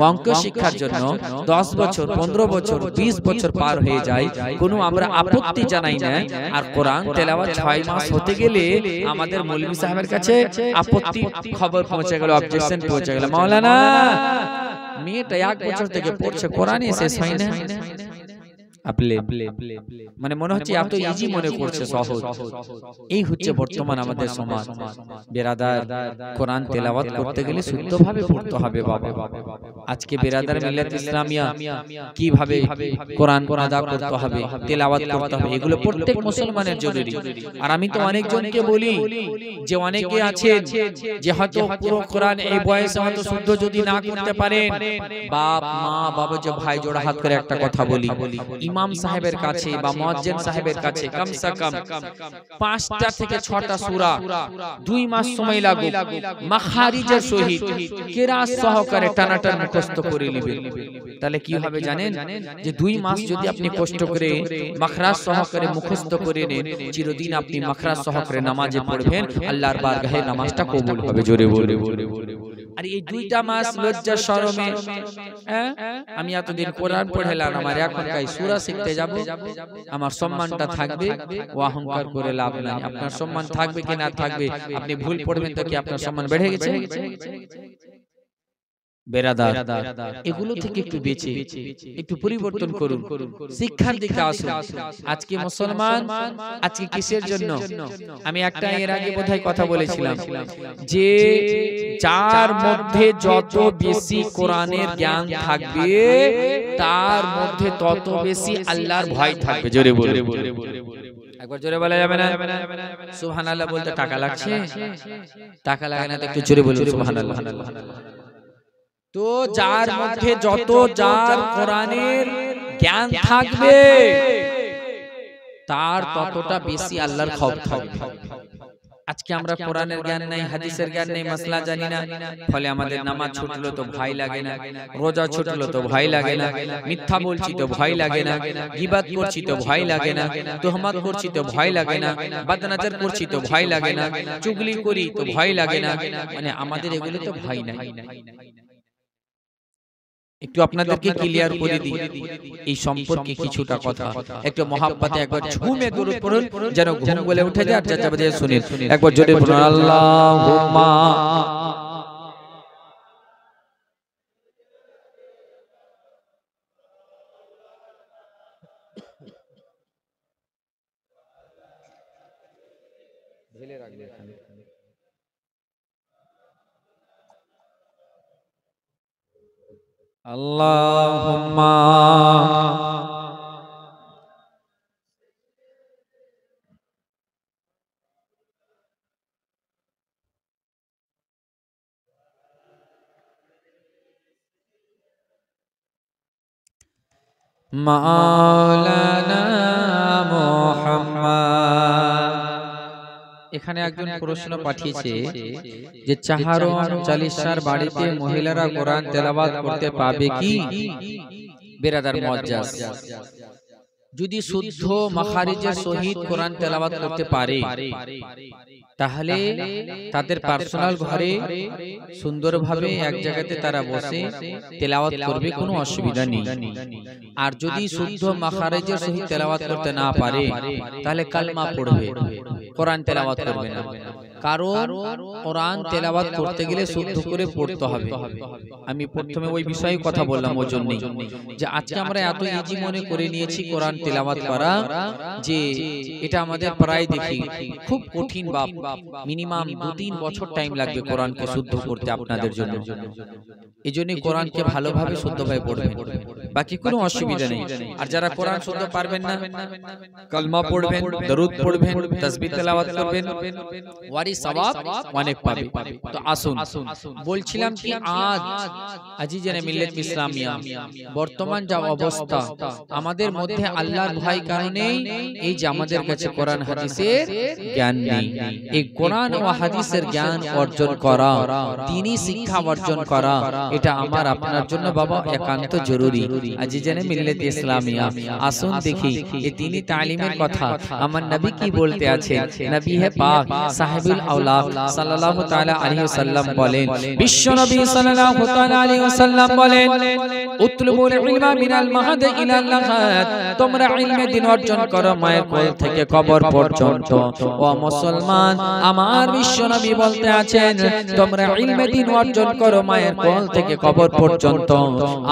Speaker 1: অঙ্ক শিক্ষার জন্য 10 বছর 15 বছর 20 বছর পার হয়ে যায়, কোনো আমরা আপত্তি জানাই না। আর কোরআন তেলাওয়াত 6 মাস হতে গেলে আমাদের মৌলভী সাহেবের কাছে আপত্তি খবর পৌঁছে গেল, অবজেকশন পৌঁছে গেল, মাওলানা মেয়েটা 1 বছর থেকে পড়ছে, কোরআনই শেষ হয় না। মানে মনে হচ্ছে এত ইজি মনে করছে, সহজ। এই হচ্ছে বর্তমান আমাদের সমাজ। বেরাদার, কোরআন তেলাওয়াত করতে গেলে শুদ্ধভাবে পড়তে হবে বাবা। আজকে বেরাদার মিল্লাত ইসলামিয়া কিভাবে কোরআন আদা করতে হবে, তেলাওয়াত করতে হবে, এগুলো প্রত্যেক মুসলমানের জরুরি। আর আমি তো অনেকজনকে বলি যে অনেকে আছে যে হয়তো পুরো কোরআন এই বয়সে হয়তো শুদ্ধ যদি না করতে পারেন, বাপ মা বাবা যে ভাই জোড়া হাত করে একটা কথা বলি, ইমাম সাহেবের কাছে বা মুয়াজ্জিন সাহেবের কাছে কমসে কম 5টা থেকে 6টা সূরা 2 মাস সময় লাগুক মাখারিজের সহিত কিরাত সহকারে টানাটান মুখস্থ করে নেবেন। তাহলে কি হবে জানেন, যে 2 মাস যদি আপনি কষ্ট করে মাখরাজ সহকারে মুখস্থ করে নেন, চিরদিন আপনি মাখরাজ সহকারে নামাজে পড়বেন, আল্লাহর বারগাহে নামাজটা কবুল হবে। জোরে বলে। আর এই 2টা মাস লজ্জা শরমে, আমি এতদিন কোরআন পড়েলাম, আমার এখন কাই সূরা শিখতে যাব, আমার সম্মানটা থাকবে, ও অহংকার করে লাভ নাই। আপনার সম্মান থাকবে কি না থাকবে, আপনি ভুল পড়বেন তো কি আপনার সম্মান বেড়ে গেছে? বেরাদার, এগুলো থেকে একটু বেঁচে একটু পরিবর্তন করুন, শিক্ষার দিকে আসুন। আজকে মুসলমান আজকে কিসের জন্য, আমি একটা এর আগে বোধহয় কথা বলেছিলাম যে যার মধ্যে যত বেশি কোরআনের জ্ঞান থাকবে তার মধ্যে তত বেশি আল্লাহর ভয় থাকবে। জোরে বলে, একবার জোরে বলা যাবে না? সুবহানাল্লাহ বলতে টাকা লাগছে? টাকা লাগে না তো একটু জোরে বলুন সুবহানাল্লাহ। তো যার মধ্যে যত যার কোরআনের জ্ঞান থাকবে তার ততটা বেশি আল্লাহর খৌফ থাকবে। আজকে আমরা কোরআনের জ্ঞান নাই, হাদিসের জ্ঞান নেই, মাসলা জানি না, ফলে আমাদের নামাজ ছুটলো তো ভয় লাগে না, রোজা ছুটলো তো ভয় লাগে না, মিথ্যা বলছি তো ভয় লাগে না, গীবাত করছি তো ভয় লাগে না, তুহমত করছি তো ভয় লাগে না, বদনজর করছি তো ভয় লাগে না, চুগলি করি তো ভয় লাগে না, মানে আমাদের এগুলো তো ভয় নাই। একটু আপনাদেরকে ক্লিয়ার করে দিই এই সম্পর্কে কিছুটা কথা, একটু মহাব্বতে একবার ঝুমে দরুদ পড়ুন যেন ঘুম বলে উঠে যায়। আর যা যাবে শুনুন, একবার জোরে বলুন আল্লাহুম্মা। ঢেলে রাখবে এখানে। আল্লাহুম্মা মাওলানা মুহাম্মদ। এখানে একজন প্রশ্ন পাঠিয়েছে যে চাহারম চালিসার বাড়িতে মহিলারা কোরআন তেলাওয়াত করতে পাবে কি? বেরাদার মুআজ্জাজ, যদি শুদ্ধ মাখারিজের সহিত কোরআন তেলাওয়াত করতে পারে তাহলে তাদের পার্সোনাল ঘরে সুন্দরভাবে এক জায়গাতে তারা বসে তেলাওয়াত করবে, কোনো অসুবিধা নেই। আর যদি শুদ্ধ মাখারিজের সহিত তেলাওয়াত করতে না পারে তাহলে কালমা পড়বে, কোরআন তেলাওয়াত করবে না। কারণ কোরআন তেলাওয়াত করতে গেলে শুদ্ধ করে পড়তে হবে। আমি প্রথমে ওই বিষয়ে কথা বললাম ওই জন্যই, যে আজকে আমরা এত ইজি মনে করে নিয়েছি কোরআন তেলাওয়াত করা, যে এটা আমাদের প্রায় দেখি খুব কঠিন। বাপ, মিনিমাম 2-3 বছর টাইম লাগবে কোরআনকে শুদ্ধ করতে আপনাদের জন্য। এই জন্যই কোরআনকে ভালোভাবে শুদ্ধভাবে পড়বেন, বাকি কোনো অসুবিধা নেই। আর যারা কোরআন শুদ্ধ পারবেন না, কালমা পড়বেন, দরুদ পড়বেন, তাসবিহ তেলাওয়াত করবেন, ওয়ারি সওয়াব অনেক পাবে। তো আসুন, বলছিলাম কি আজ আজিজানে মিল্লাত ইসলামিয়া বর্তমান যা অবস্থা, আমাদের মধ্যে আল্লাহর ভয় কারণেই এই যে আমাদের কাছে কোরআন হাদিসের জ্ঞান নেই। এই কোরআন ও হাদিসের জ্ঞান অর্জন করা, দ্বীনি শিক্ষা অর্জন করা, এটা আমার আপনার জন্য বাবা একান্ত জরুরি। আজিজানে মিল্লাত ইসলামিয়া, আসুন দেখি এই দ্বীনি তালিমের কথা আমার নবী কি বলতে আছে। নবী হে পাক সাহেবুল আওলাদ সাল্লাল্লাহু তাআলা আলাইহি ওয়াসাল্লাম বলেন, বিশ্ব নবী সাল্লাল্লাহু তাআলা আলাইহি ওয়াসাল্লাম বলেন, উতলুবুল ইলমা মিনাল মাহদ ইলাল লাহাদ, তোমরা তোমরা ইলমে দ্বীন অর্জন করো মায়ের কোল থেকে কবর পর্যন্ত। ও মুসলমান, আমার বিশ্বনবী বলতে আছেন তোমরা ইলমে দ্বীন অর্জন করো মায়ের কোল থেকে কবর পর্যন্ত।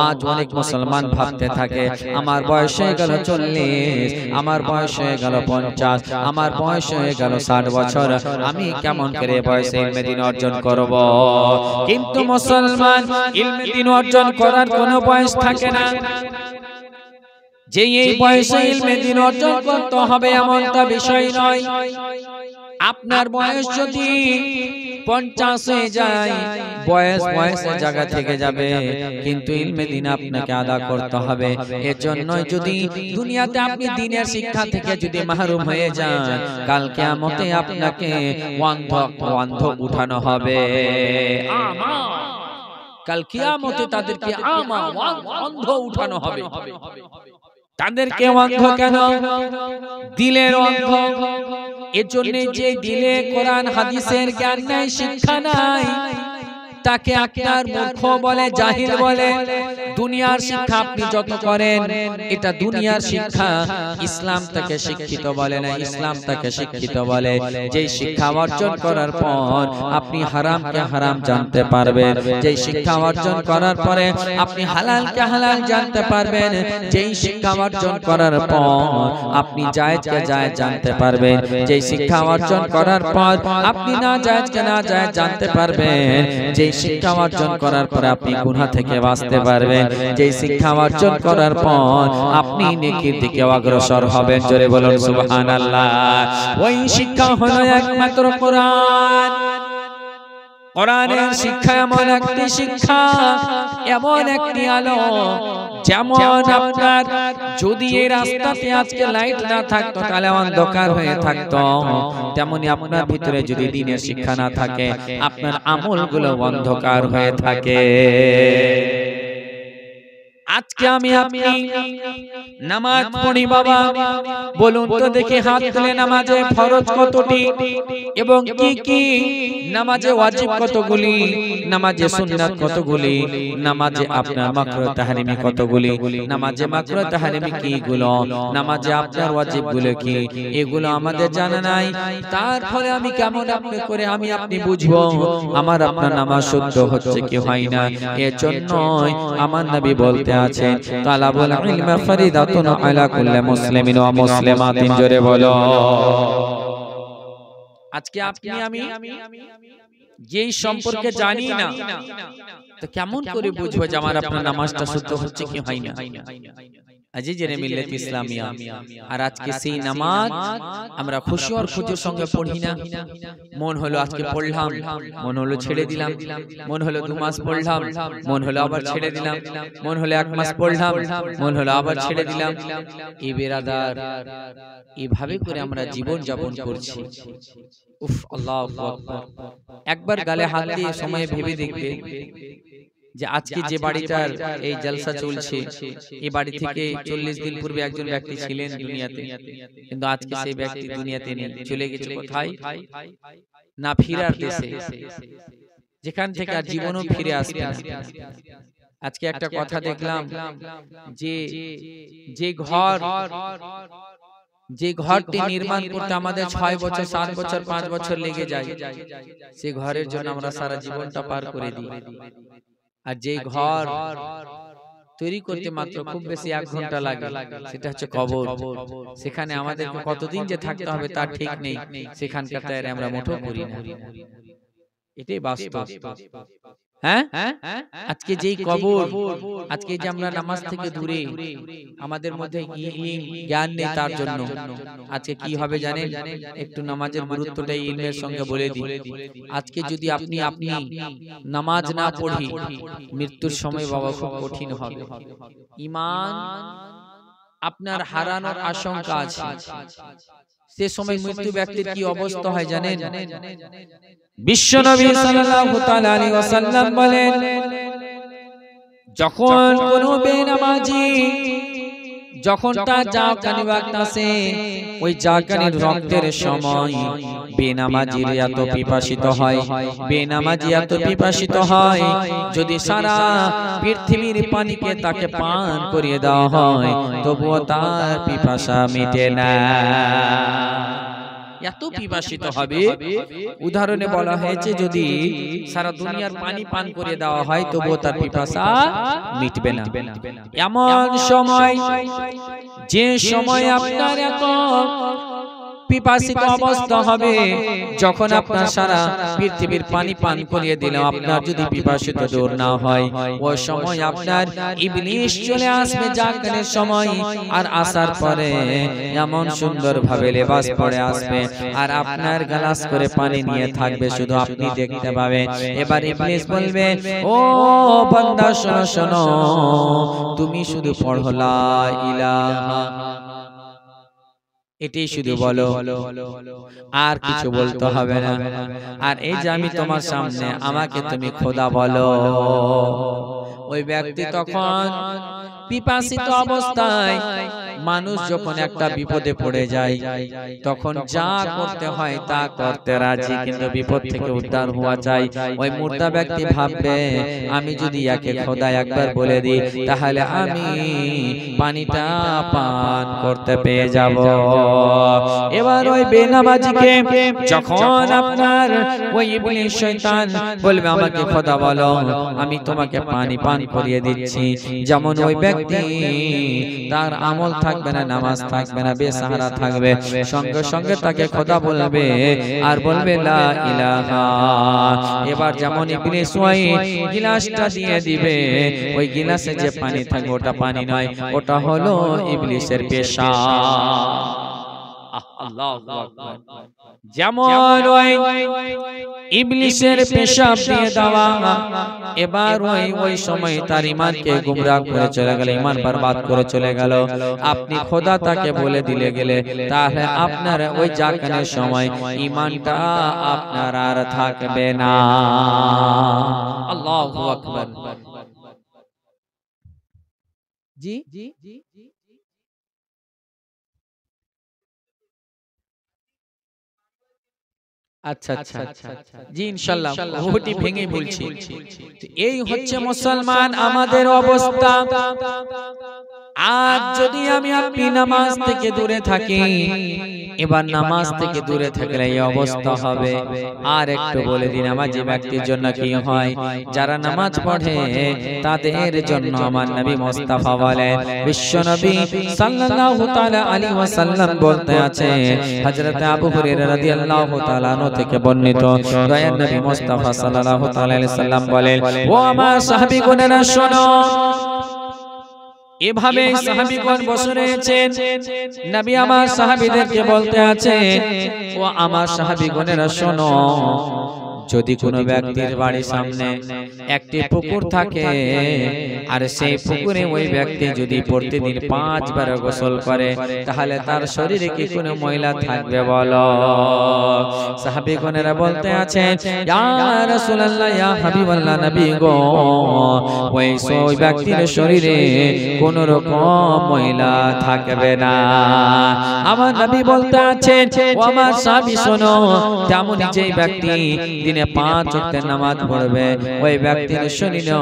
Speaker 1: আজ অনেক মুসলমান ভাবতে থাকে আমার বয়স হয়ে গেল 40, আমার বয়স হয়ে গেল 50, আমার বয়স হয়ে গেল 60 বছর, আমি কেমন করে বয়সে ইলমে দ্বীন অর্জন করব? কিন্তু মুসলমান, ইলমে দ্বীন অর্জন করার কোনো বয়স থাকে না যে এই বয়সে ইলমে দ্বীন অর্জন করতে হবে এমনটা বিষয় নয়। আপনার বয়স যদি 50 হয়ে যায়, বয়সের জায়গা থেকে যাবে, কিন্তু ইলমে দ্বীন আপনাকে আদা করতে হবে। এর জন্যই যদি দুনিয়াতে আপনি দ্বীনের শিক্ষা থেকে যদি মাহরুম হয়ে যান, কাল কিয়ামতে আপনাকে অন্ধ উঠানো হবে। কাল কিয়ামতে তাদেরকে অন্ধ উঠানো হবে। তাদেরকে অন্ধ কেন? দিলের অন্ধ। এর জন্য যে দিলে কোরআন হাদিসের জ্ঞান নাই, শিক্ষা নাই, তাকে আপনার মূর্খ বলে, জাহিল বলে। দুনিয়ার শিক্ষা আপনি যত করেন, এটা দুনিয়ার শিক্ষা, ইসলাম তাকে শিক্ষিত বলে না, ইসলাম তাকে শিক্ষিত বলে যেই শিক্ষা অর্জন করার পর আপনি হারামকে হারাম জানতে পারবেন, যেই শিক্ষা অর্জন করার পরে আপনি হালালকে হালাল জানতে পারবেন, যেই শিক্ষা অর্জন করার পর আপনি জায়েজকে জায়েজ জানতে পারবেন, যেই শিক্ষা অর্জন করার পর আপনি না জায়েজকে না জায়েজ জানতে পারবেন, যেই শিক্ষা অর্জন করার পর আপনি গুনাহ থেকে বাঁচতে পারবেন, যেই শিক্ষা অর্জন করার পর আপনি নেকির দিকে অগ্রসর হবেন। জোরে বলুন সুবহানাল্লাহ। ওই শিক্ষা হলো একমাত্র কোরআন। কোরআনের শিক্ষা এমন একটি শিক্ষা, এমন একটি আলো, যেমন আপনার যদি এই রাস্তাতে আজকে লাইট না থাকতো তাহলে অন্ধকার হয়ে থাকতো, তেমনি আপনার ভিতরে যদি দ্বীনের শিক্ষা না থাকে আপনার আমলগুলো অন্ধকার হয়ে থাকে। আজকে আমি আপনি নামাজ পড়ি বাবা, বলুন তো দেখি হাত তুলে নামাজে ফরজ কতটি এবং কি কি, নামাজে ওয়াজিব কতগুলি, নামাজে সুন্নাত কতগুলি, নামাজে আপনার মাকরুহ তাহরিমি কতগুলি, নামাজে মাকরুহ তাহরিমি কি গুলো, নামাজে আপনার ওয়াজিব গুলো কি, এগুলো আমাদের জানা নাই। তারপরে আমি কেমন আপনি করে আমি আপনি বুঝবো আমার আপনার নামাজ শুদ্ধ হচ্ছে কি হয় না? এর জন্যই আমার নবী বলতে আছেন তালাবুল ইলমি ফরিদাতুন আলা কুল্লি মুসলিমিন ওয়া মুসলিমাতিন। জোরে বলো। আজকে আপনি আমি যেই সম্পর্কে জানি না, তো কেমন করে বুঝবো যে আমার আপনার নামাজটা শুদ্ধ হচ্ছে কি হয় না? আজিজের মিল্লাত ইসলামিয়া। আর আজকে সেই নামাজ আমরা খুশি আর খুজুর সঙ্গে পড়ি না। মন হলো আজকে পড়লাম, মন হলো ছেড়ে দিলাম, মন হলো 2 মাস পড়লাম, মন হলো আবার ছেড়ে দিলাম, মন হলো 1 মাস পড়লাম, মন হলো আবার ছেড়ে দিলাম। এই বেরাদার, এইভাবে করে আমরা জীবন যাপন করছি। উফ, আল্লাহু আকবার। একবার গালে হাত দিয়ে সময় ভেবে দেখবে যে আজকে যে বাড়িটার এই জলসা চলছে, এই বাড়ি থেকে 40 দিন পূর্বে একজন ব্যক্তি ছিলেন দুনিয়াতে, কিন্তু আজকে সেই ব্যক্তি দুনিয়াতে নেই, চলে গেছে কোথায়? না ফিরার দেশে, যেখান থেকে আর জীবনও ফিরে আসবে না। আজকে একটা কথা দেখলাম যে যে ঘরটি নির্মাণ করতে আমাদের 6 বছর 7 বছর 5 বছর লেগে যায়, সেই ঘরের জন্য আমরা সারা জীবনটা পার করে দিই। আর যে ঘর তৈরি করতে মাত্র খুব বেশি 1 ঘন্টা লাগে, সেটা হচ্ছে কবর। সেখানে আমাদেরকে কতদিন যে থাকতে হবে তার ঠিক নেই, সেখানকার তৈরি আমরা মোটেও করি না। এটাই বাস্তব। হ্যাঁ, আজকে যেই কবর, আজকে যে আমরা নামাজ থেকে দূরে, আমাদের মধ্যে জ্ঞান নেই, তার জন্য আজকে কি হবে জানেন? একটু নামাজের গুরুত্বটা ইলমের সঙ্গে বলে দিই। আজকে যদি আপনি নামাজ না পড়ি, মৃত্যুর সময় বাবা খুব কঠিন হবে। ঈমান আপনার হারানোর আশঙ্কা আছে। সে সময় মৃত্যু ব্যক্তির কি অবস্থা হয় জানেন? বিশ্বনবী সাল্লাল্লাহু তাআলা আলাইহি ওয়াসাল্লাম বলেন, যখন কোন বেনামাজি যখন তার জাকানি ওয়াক্ত আসে ওই জাকানির রক্তের সময় বেনামাজি এত পিপাসিত হয়, বেনামাজি এত পিপাসিত হয়, যদি সারা পৃথিবীর পানিকে তাকে পান করিয়ে দেওয়া হয় তবুও তার পিপাসা মিটে না, এত পিপাসিত হবে। উদাহরণে বলা হয়েছে যদি সারা দুনিয়ার পানি পান করে দেওয়া হয় তবুও তার পিপাসা মিটবে না। এমন সময়, যে সময় আপনার এত পিপাসিত অবস্থা হবে, যখন আপনার সারা পৃথিবীর পানি পান করিয়ে দিলেও আপনার যদি পিপাসিত দূর না হয়, ওই সময় আপনার ইবলিস চলে আসবে জাকানের সময়, আর আসার পরে এমন সুন্দর ভাবে লেবাস পরে আসবে আর আপনার গ্লাস করে পানি নিয়ে থাকবে, শুধু আপনি দেখতে পাবেন। এবার ইবলিস বলবে, ও বান্দা শোনো শোনো, তুমি শুধু পড়ো লা ইলাহা, এটাই শুধু বলো, আর কিছু বলতে হবে না। আর এই যে আমি তোমার সামনে, আমাকে তুমি খোদা বলো। ওই ব্যক্তি তখন পিপাসিত অবস্থায়, মানুষ যখন একটা বিপদে পড়ে যায় তখন যা করতে হয় তা করতে রাজি, কিন্তু বিপদ থেকে উদ্ধার হওয়া চাই। ওই মুর্দা ব্যক্তি ভাববে, আমি যদি একে খোদা একবার বলে দিই তাহলে আমি পানিটা পান করতে পেয়ে যাব। এবার ওই বেনামাজিকে যখন আপনার ওই ইবলিস শয়তান বলবে আমাকে খোদা বলো, আমি তোমাকে পানি পান করিয়ে দিচ্ছি, যেমন ওই ব্যক্তি তার আমল থাকবে না, নামাজ থাকবে না, বেসাহারা থাকবে, সঙ্গে সঙ্গে তাকে খোদা বলবে আর বলবে লা ইলাহা। এবার যেমন ইবলিস ওই গিলাসটা দিয়ে দিবে, ওই গিলাসে যে পানি থাকবে ওটা পানি নয়, ওটা হলো ইবলিসের পেশাব। আল্লাহু আকবার। যেমন ওই ইবলিসের পেশাব দিয়ে দেওয়া, এবার ওই সময় তার ঈমানকে গুমরাহ করে চলে গেল, ঈমান বরবাদ করে চলে গেল। আপনি খোদা তাকে বলে দিলে গেলে তাহলে আপনার ওই জাকানের সময় ঈমানটা আপনার আর থাকবে না। আল্লাহু আকবার। জি আচ্ছা আচ্ছা জি ইনশাআল্লাহ ওটি ভেঙে বলছি। এই হচ্ছে মুসলমান আমাদের অবস্থা। আজ যদি আমি আপনি নামাজ থেকে দূরে থাকি, এবার নামাজ থেকে দূরে থাকলে এই অবস্থা হবে। আর একটু বলে দিন নামাজি ব্যক্তির জন্য কি হয়? যারা নামাজ পড়ে তাদের জন্য আমার নবী মুস্তাফা বলেন, বিশ্ব নবী সাল্লাল্লাহু তাআলা আলাইহি ওয়াসাল্লাম বলতে আছে, হযরত আবু হুরায়রা রাদিয়াল্লাহু তাআলা আনহু থেকে বর্ণিত, দয়ার নবী মুস্তাফা সাল্লাল্লাহু তাআলা আলাইহি ওয়াসাল্লাম বলেন, ও আমার সাহাবীগণেরা শোনো। এভাবে সাহাবীগণ বসে রয়েছেন, নবী আমার সাহাবীদেরকে বলতে আছে, ও আমার সাহাবীগণেরা শোনো, যদি কোনো ব্যক্তির বাড়ির সামনে একটি পুকুর থাকে আর সেই পুকুরে ওই ব্যক্তি যদি প্রতিদিন 5 বার গোসল করে তাহলে তার শরীরে কি কোনো ময়লা থাকবে বলো? সাহাবীগণেরা বলতে আছেন, ইয়া রাসূলুল্লাহ, ইয়া হাবিবাল্লাহ, নবী গো, ওই ব্যক্তির শরীরে কোনো রকম ময়লা থাকবে না। আমার নবী বলতে আছেন, ও আমার সাহাবী শোনো, তেমনই যেই ব্যক্তি দিনে 5 ওয়াক্তের নামাজ পড়বে ওই ব্যক্তির শরীরে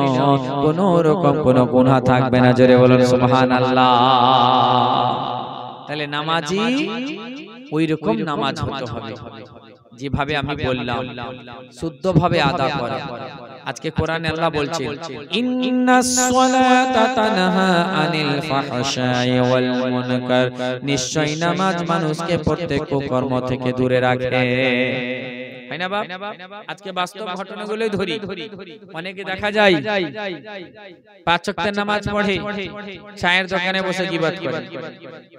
Speaker 1: কোনো রকম কোনো গুনাহ থাকবে না। জোরে বলুন সুবহানাল্লাহ। তাহলে নামাজি ওই রকম নামাজ হতে হবে যেভাবে আমি বললাম, শুদ্ধভাবে আদা করে। আজকে কোরআনে আল্লাহ বলছেন, ইন্নাস সালাতা তানহা আনিল ফাহশাই ওয়াল মুনকার, নিশ্চয় নামাজ মানুষকে প্রত্যেক কুকর্ম থেকে দূরে রাখে। হয় না বাপ? আজকে বাস্তব ঘটনাগুলোই ধরি। অনেকে দেখা যায় 5 ওয়াক্তের নামাজ পড়ে চায়ের দোকানে বসে গীবত করে,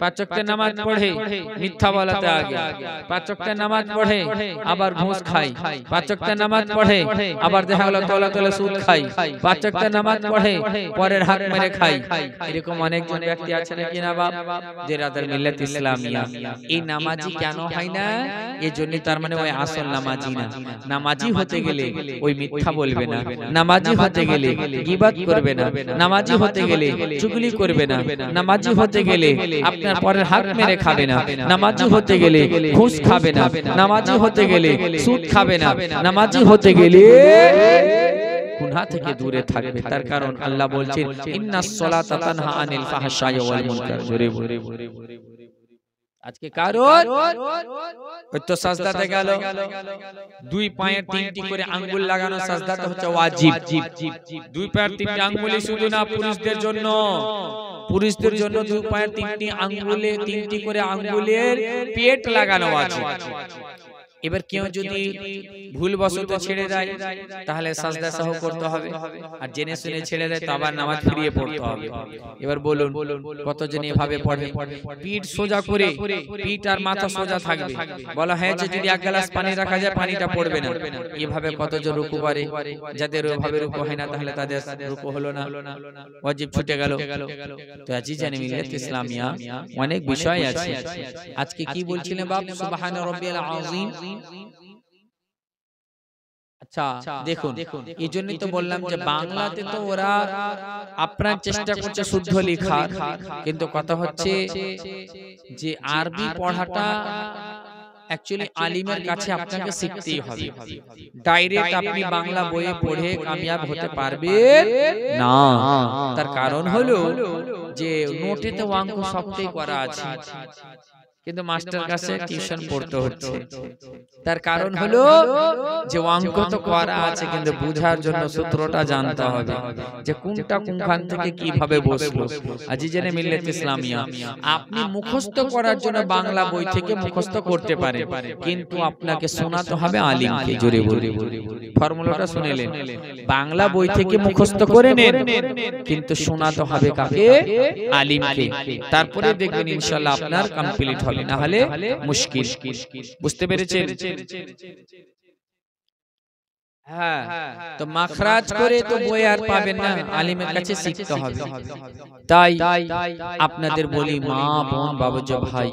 Speaker 1: 5 ওয়াক্তের নামাজ পড়ে মিথ্যা বলাতে আগে, 5 ওয়াক্তের নামাজ পড়ে আবার ঘুষ খায়, 5 ওয়াক্তের নামাজ পড়ে আবার দেখা গেল তলা তলা সুদ খায়, 5 ওয়াক্তের নামাজ পড়ে পরের হাত মেরে খায়। এরকম অনেকজন ব্যক্তি আছে নাকি না বাপ, যারা মিল্লাত ইসলামিয়া এই নামাজি কেন হয় না? এই জন্য তার মানে ওই আসল নামাজ নামাজি না। নামাজি হতে গেলে ওই মিথ্যা বলবে না, নামাজি হতে গেলে গীবত করবে না, নামাজি হতে গেলে চুগলি করবে না, নামাজি হতে গেলে আপনার পরের হক মেরে খাবে না, নামাজি হতে গেলে ঘুষ খাবে না, নামাজি হতে গেলে সুদ খাবে না, নামাজি হতে গেলে গুনাহ থেকে দূরে থাকবে। তার কারণ আল্লাহ বলছেন ইন্নাস সালাতা তানহা আনিল ফাহশাই ওয়াল মুনকার। জোরে বলে আজকে কারণ ওই তো সাজদাতে গেল, দুই পায়ে তিনটি করে আঙ্গুল লাগানো সাজদাতে হচ্ছে ওয়াজিব। দুই পায়ের তিনটি আঙ্গুলই শুধু না, পুরুষদের জন্য, পুরুষদের জন্য দুই পায়ের তিনটি আঙ্গুলে তিনটি করে আঙ্গুলের পেট লাগানো আছে। এবার কেউ যদি ভুলবশত ছেড়ে দেয় তাহলে সাজদা সহ করতে হবে, আর জেনে শুনে ছেড়ে দেয় তো আবার নামাজ ফিরিয়ে পড়তে হবে। এবার বলুন কতজন এভাবে পড়ে? পিঠ সোজা করে, পিঠ আর মাথা সোজা থাকবে, বলা হয় যে যদি এক গ্লাস পানি রাখা যায় পানিটা পড়বে না। এভাবে কতজন রুকু করে? যাদের ওইভাবে রুকু হয় না তাহলে তাদের রুকু হলো না, ওয়াজিব ছুটে গেল। তো আজিজানে মিল্লাত ইসলামিয়া অনেক বিষয় আছে। আজকে কি বলছিলেন বাপ? সুবহান রাব্বিয়াল আযীম। আচ্ছা দেখুন, এই জন্যই তো বললাম যে বাংলাতে তো ওরা আপনার চেষ্টা করছে শুদ্ধ লেখার, কিন্তু কথা হচ্ছে যে আরবি পড়াটা অ্যাকচুয়ালি আলিমের কাছে আপনাকে শিখতেই হবে। ডাইরেক্ট আপনি বাংলা বইয়ে পড়ে কামিয়াব হতে পারবেন না। তার কারণ হলো যে নোটে তো অঙ্ক সবটাই করা আছে, কিন্তু মাস্টার কাছে টিউশন পড়তে হচ্ছে। তার কারণ হলো যে অঙ্ক তো করা আছে, কিন্তু বুঝার জন্য সূত্রটা জানতে হবে যে কোনটা কোনখান থেকে কিভাবে বসলো। আজিজানে মিল্লাত ইসলামিয়া, আপনি মুখস্থ করার জন্য বাংলা বই থেকে মুখস্থ করতে পারেন, কিন্তু আপনাকে শোনাতে হবে আলিমকে। জোরে বলে ফর্মুলাটা শুনেলেন? বাংলা বই থেকে মুখস্থ করে নেন, কিন্তু শোনাতে হবে কাকে? আলিমকে। তারপরে দেখবেন ইনশাআল্লাহ আপনার কমপ্লিট হবে, না হলে মুশকিল। বুঝতে পেরেছেন? হ্যাঁ, তো মাখরাজ করে তো বই আর পাবেন না, আলিমের কাছে শিখতে হবে। তাই আপনাদের বলি মা, বোন, বাবুজি, ভাই,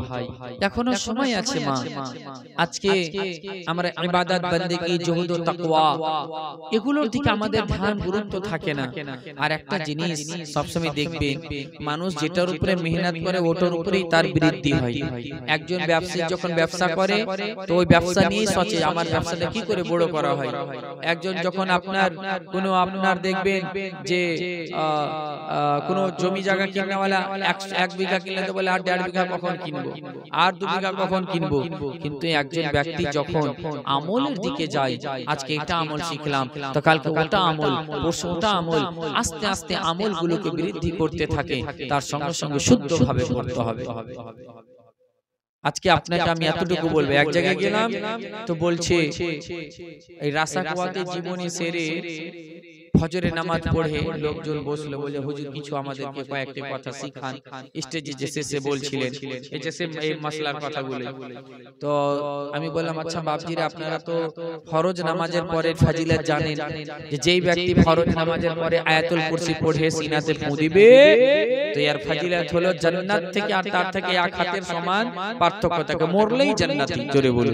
Speaker 1: এখনো সময় আছে। মা, আজকে আমরা ইবাদত, বন্দেগী, জুহুদ ও তাকওয়া এগুলোর দিকে আমাদের ধ্যান গুরুত্ব থাকে না। আর একটা জিনিস সবসময় দেখবেন, মানুষ যেটার উপরে মেহনত করে ওটার উপরেই তার বৃদ্ধি হয়। একজন ব্যবসায়ী যখন ব্যবসা করে তো ওই ব্যবসা নিয়েই সচে আমার ব্যবসাটা কি করে বড় করা হয়। একজন যখন আপনার দেখবেন যে কোন জমি জায়গা কিনেওয়ালা 1 বিঘা কিনলে তো বলে আর 1.5 বিঘা কখন কিনবো, আর 2 বিঘা কখন কিনবো। কিন্তু একজন ব্যক্তি যখন আমলের দিকে যায়, আজকে এটা আমল শিখলাম তো কালকে ওটা আমল, পরশু ওটা আমল, আস্তে আস্তে আমলগুলোকে বৃদ্ধি করতে থাকে, তার সঙ্গে সঙ্গে শুদ্ধভাবে করতে হবে। আজকে আপনাকে আমি এতটুকু বলবো, এক জায়গায় গেলাম তো বলছে এই রাসাকুয়াতে জীবনী সেরে ফজরের নামাজ পড়ে লোকজন বসলো, বলে হুজুর কিছু আমাদেরকে কয়েকটি কথা শিখান। স্টেজে যে শেষে বলছিলেন এই যে এই মাসলার কথাগুলো, তো আমি বললাম আচ্ছা বাপজিরা, আপনারা তো ফরজ নামাজের পরে ফজিলত জানেন যে যেই ব্যক্তি ফরজ নামাজের পরে আয়াতুল কুরসি পড়ে সিনাতে ফু দিবে তো এর ফজিলত হলো জান্নাত থেকে আর তার থেকে এক হাতের সমান পার্থক্য থাকে, মরলেই জান্নাতি। জোরে বলে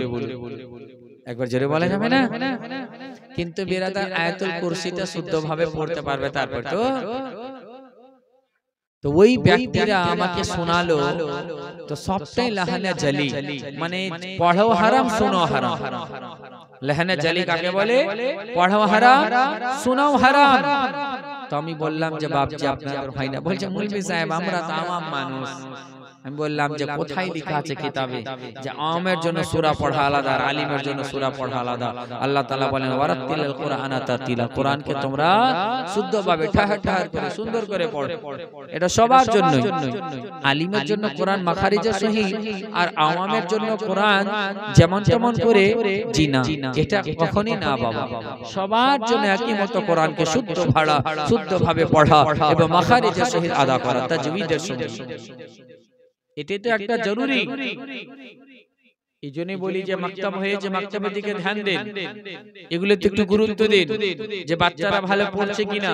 Speaker 1: একবার জোরে বলা যাবে না? কিন্তু বিরাদার আয়াতুল কুরসিটা শুদ্ধভাবে পড়তে পারবে, তারপর তো ওই ব্যক্তিরা আমাকে শোনালো তো সবটাই লাহানা জালি, মানে পড়াও হারাম শোনাও হারাম। লাহানা জালি কাকে বলে? পড়াও হারাম শোনাও হারাম। তো আমি বললাম যে বাপজি আপনাদের হয় না? বলছে মুলবি সাহেব আমরা তো আওয়াম মানুষ। আমি বললাম যে কোথায় লেখা আছে কিতাবে যে আওয়ামের জন্য সূরা পড়া আলাদা আর আলিমের জন্য সূরা পড়া আলাদা? আল্লাহ তাআলা বলেন ওয়ারাতিল কুরআনা তারতিলা, কোরআনকে তোমরা শুদ্ধভাবে ঠাহর ঠাহর করে সুন্দর করে পড়ো। এটা সবার জন্য। আলিমের জন্য কোরআন মাখারিজে সহিহ, আর আওয়ামের জন্য কোরআন যেমন তেমন করে জি না, এটা কখনোই না বাবা। সবার জন্য একই মতো কোরআনকে শুদ্ধভাবে পড়া এবং মাখারিজে সহিহ আদা করা, তাজউইদের সঙ্গে। এটাই তো একটা জরুরি। এই জন্যই বলি যে মাকতাব হয়েছে, মাকতাবের দিকে ধ্যান দেন, এগুলোতে একটু গুরুত্ব দিন যে বাচ্চারা ভালো পড়ছে কিনা,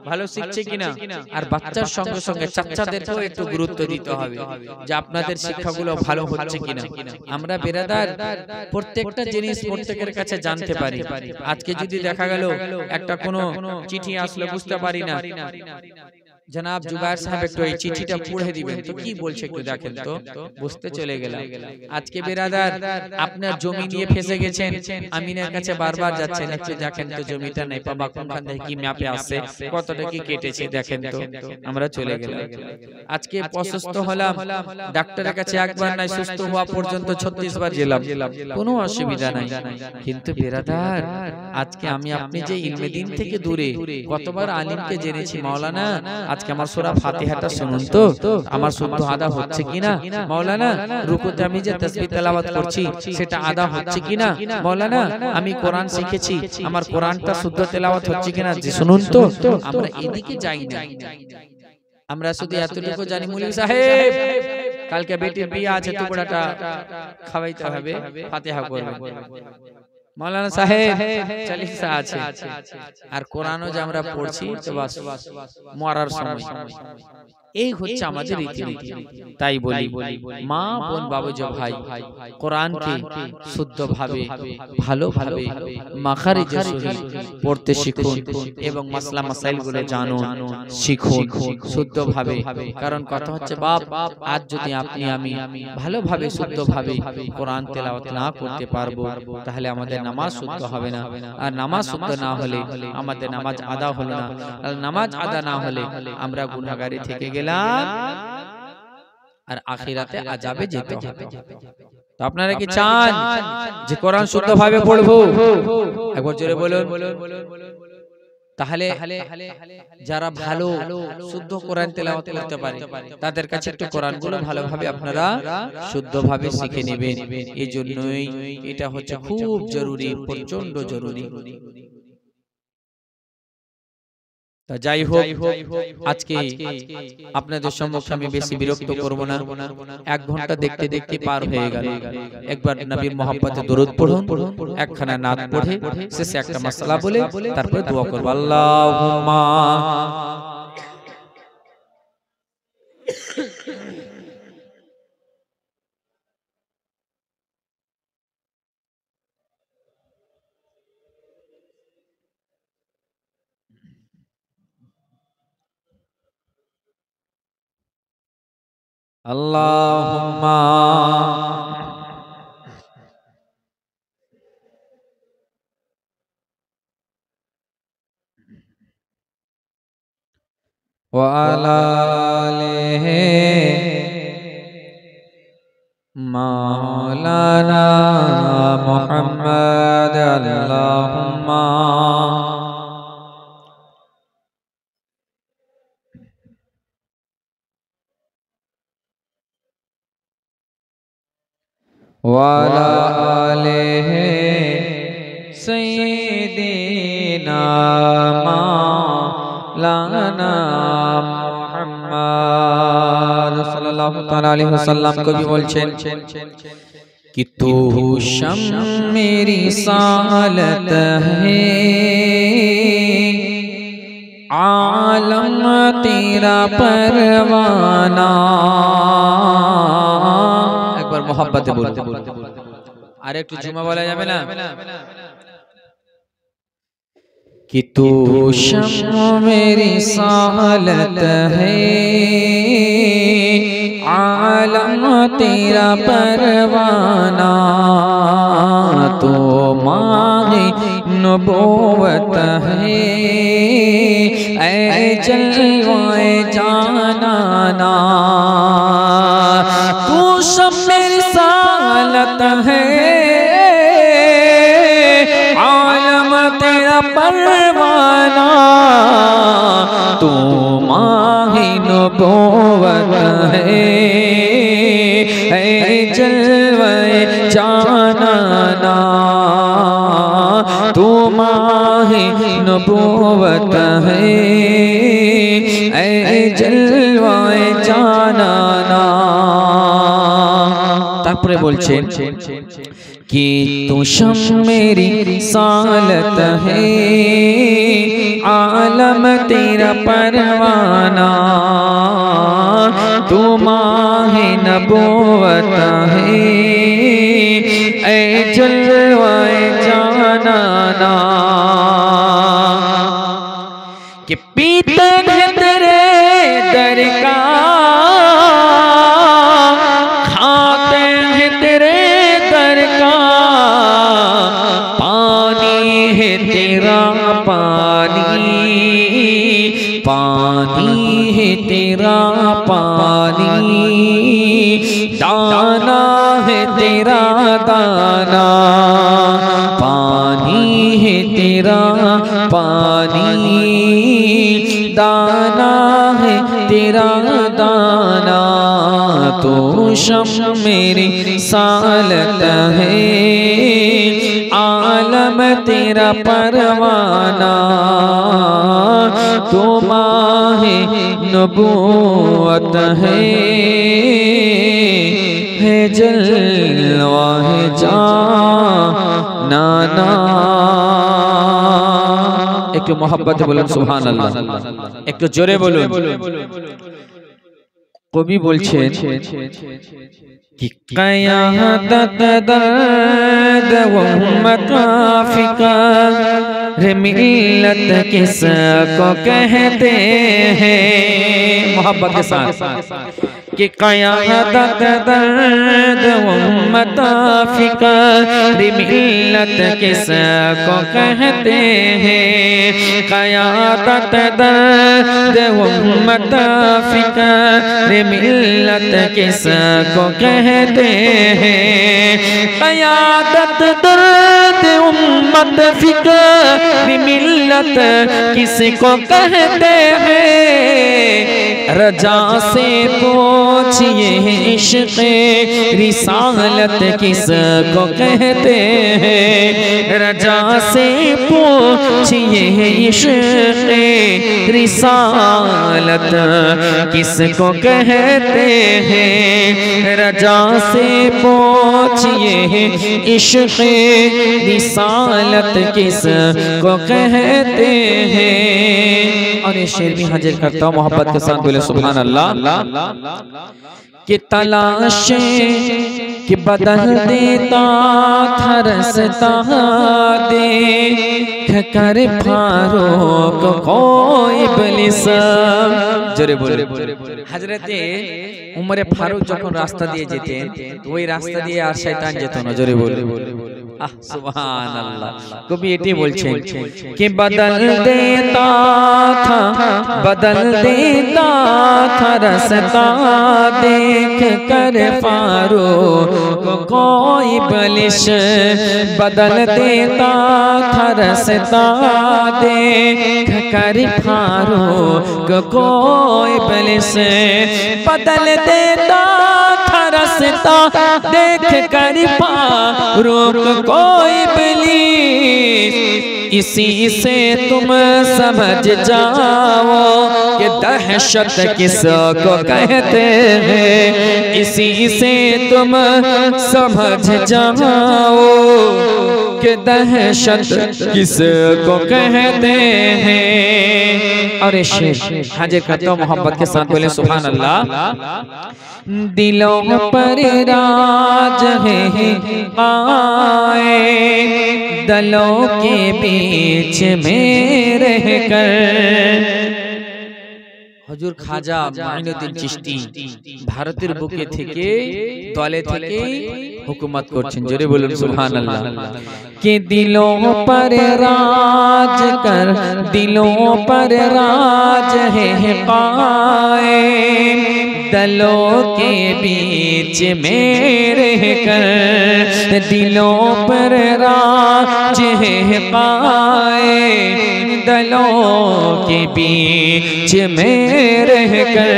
Speaker 1: ভালো শিখছে কিনা। আর বাচ্চার সঙ্গে সঙ্গে বাচ্চাদেরকেও একটু গুরুত্ব দিতে হবে যে আপনাদের শিক্ষাগুলো ভালো হচ্ছে কিনা। আমরা বেরাদার প্রত্যেকটা জিনিস প্রত্যেকের কাছে জানতে পারি। আজকে যদি দেখা গেল একটা কোনো চিঠি আসলে বুঝতে পারি না, জনাব জুবায়ের সাহেব একটু এই চিঠিটা পড়ে দিবেন তো কি বলছে একটু দেখেন তো, বুঝতে চলে গেলাম। আজকে বেরাদার আপনার জমি নিয়ে ফেসে গেছেন, আমিনের কাছে বারবার যাচ্ছেন, একটু দেখেন তো জমিটা নেই বাবা কোনখান থেকে কি ম্যাপে আসছে, কতটা কি কেটেছে দেখেন তো, আমরা চলে গেলাম। আজকে অসুস্থ হলাম, ডাক্তারের কাছে একবার নাই, সুস্থ হওয়া পর্যন্ত 36 বার গেলাম, কোনো অসুবিধা নাই। কিন্তু বেরাদার আজকে আমি আপনি যে ইলমে দ্বীন থেকে দূরে, কতবার আলিমকে জেনেছি মাওলানা আজকে আমার সূরা ফাতিহাটা শুনুন তো, আমার শুদ্ধ আদা হচ্ছে কিনা মাওলানা, রুকুতে আমি যে তাসবিহ তেলাওয়াত করছি সেটা আদা হচ্ছে কিনা মাওলানা, আমি কোরআন শিখেছি আমার কোরআনটা শুদ্ধ তেলাওয়াত হচ্ছে কিনা শুনুন তো। আমরা এদিকে যাই না, আমরা শুধু এতটুকু জানি মৌলভী সাহেব কালকে বেটির বিয়ে আছে, টুকরাটা খাওয়াইতে হবে, ফাতিহা করবে, মাওলানা সাহেব চালিসা আছে, আর কোরআনও যে আমরা পড়ছি তো বাস মরার সময়। এই হচ্ছে আমাদের রীতিনীতি। তাই বলি মা বোন বাবুজি ভাই, কোরআনকে শুদ্ধভাবে ভালোভাবে মাখারিজে সহিহ পড়তে শিখুন এবং মাসলা মাসাইলগুলো জানুন, শিখুন শুদ্ধভাবে। কারণ কথা হচ্ছে বাপ, আজ যদি আপনি আমি ভালোভাবে শুদ্ধভাবে কোরআন তেলাওয়াত না করতে পারবো তাহলে আমাদের নামাজ শুদ্ধ হবে না, আর নামাজ শুদ্ধ না হলে আমাদের নামাজ আদা হলো না, আর নামাজ আদা না হলে আমরা গুনাহগারি থেকে গেলাম আর আখিরাতে আযাবে যেতে হবে। তো আপনারা কি চান যে কোরআন শুদ্ধভাবে পড়বো? একবার জোরে বলুন। তাহলে যারা ভালো শুদ্ধ কোরআন তেলাওয়াত করতে পারে তাদের কাছে একটু কোরআনগুলো ভালোভাবে আপনারা শুদ্ধভাবে শিখে নেবেন। এই জন্যই এটা হচ্ছে খুব জরুরি, প্রচন্ড জরুরি। তা যাই হোক, আজকে আপনাদের সম্মুখে আমি বেশি বিরক্ত করব না, 1 ঘন্টা দেখতে দেখতে পার হয়ে গেল। একবার নবীর মহব্বতে দরুদ পড়ুন, একখানা নাত পড়ে শেষে একটা মাসআলা বলে তারপরে দোয়া করব। আল্লাহুম্মা আল্লাহুম্মা ওয়া আলা আলিহি মাওলানা মুহাম্মদ। আল্লাহুম্মা ওয়ালা আলিহি সাইয়্যিদিনা মাওলানা মুহাম্মদ সাল্লাল্লাহু তাআলা আলাইহি ওয়াসাল্লাম কবি বলছেন कि तू शम्म मेरी सालत है, आलम तेरा परवाना। एक बार मोहब्बत बोलते अरे एक जुमा बोला जाबे ना कि तू शम्म मेरी सालत है, आलम तेरा परवाना। तो मांगे नबूवत है, ऐ जलवाए जानाना। तू शम्म मेरी सालत है, आलम तेरा परवाना। तू मांगे नबूवत है, जलवे जानाना। तू माहे नबूवत है, जलवे जानाना। तारपरे बोलছেন कि तू शम मेरी सालत है आलम तेरा परवाना तू माहे नबूवत है ऐ जलवाए जानाना कि पीते हैं तेरे दर का खाते हैं तेरे दर का पानी है तेरा पानी पानी है तेरा पानी दाना है तेरा दाना पानी है तेरा पानी दाना है तेरा दाना तो शम मेरी सालत है आलम तेरा परवाना तो माहे नबूवत है जलवा है जानाना। एक मोहब्बत बोलूं सुभान अल्लाह, एक जोरे बोलूं। कवि बोलছেন कि क़यादत दर्द व मकाफ़िका रे मिल्लत किसको कहते हैं। मोहब्बत के साथ कि क़यादत दर्द व मकाफ़िका रे मिल्लत किसको कहते हैं। क़यादत दर्द व मकाफ़िका रे मिल्लत किसको कहते हैं। क़यादत दर्द उम्मत फ़िक्र मिल्लत किसको कहते हैं। रजा से पूछिए इश्क़ रिसालत किसको कहते हैं। रजा से पूछिए इश्क़ रिसालत किसको कहते हैं। रजा से पूछिए इश्क़ रिसालत किसको कहते हैं। और ये शेर भी हाजिर करता हूँ मोहब्बत के साथ, बोले सुभान अल्लाह। कि तलाश कि बदल देता था रस्ता देख कर फारूक कोई इब्लिस। जोरे बोले हजरते उमरे फारूक যখন রাস্তা দিয়ে যেতেন ওই রাস্তা দিয়ে আর শয়তান যেত না। জোরে বলে সুবহানাল্লাহ। কবি এটি বলছেন कि बदल देता था रास्ता देख कर फारूक कोई इब्लिस। बदल देता था रास्ता देख कर फारूक कोई इब्लिस। बदल देता था रास्ता देख कर फारूक कोई इब्लिस। इसी से तुम समझ जाओ कि दहशत किसको कहते हैं। इसी से तुम समझ जाओ कि दहशत किसको कहते हैं। और शेर हाजिर करता हूँ मोहब्बत के साथ, बोले सुभान अल्लाह। दिलों पर राज है आए दलों के बीच में रहकर। हुजूर खाजा माइनुद्दीन चिश्ती भारतेर बुके থেকে দলে থেকে हुकूमत করছেন। জোরে বলুন সুবহানাল্লাহ। कि दिलों पर राज कर दिलों पर राज है कायम दलों के बीच में रहकर। दिलों पर राज है कायम दलों के बीच में रहकर।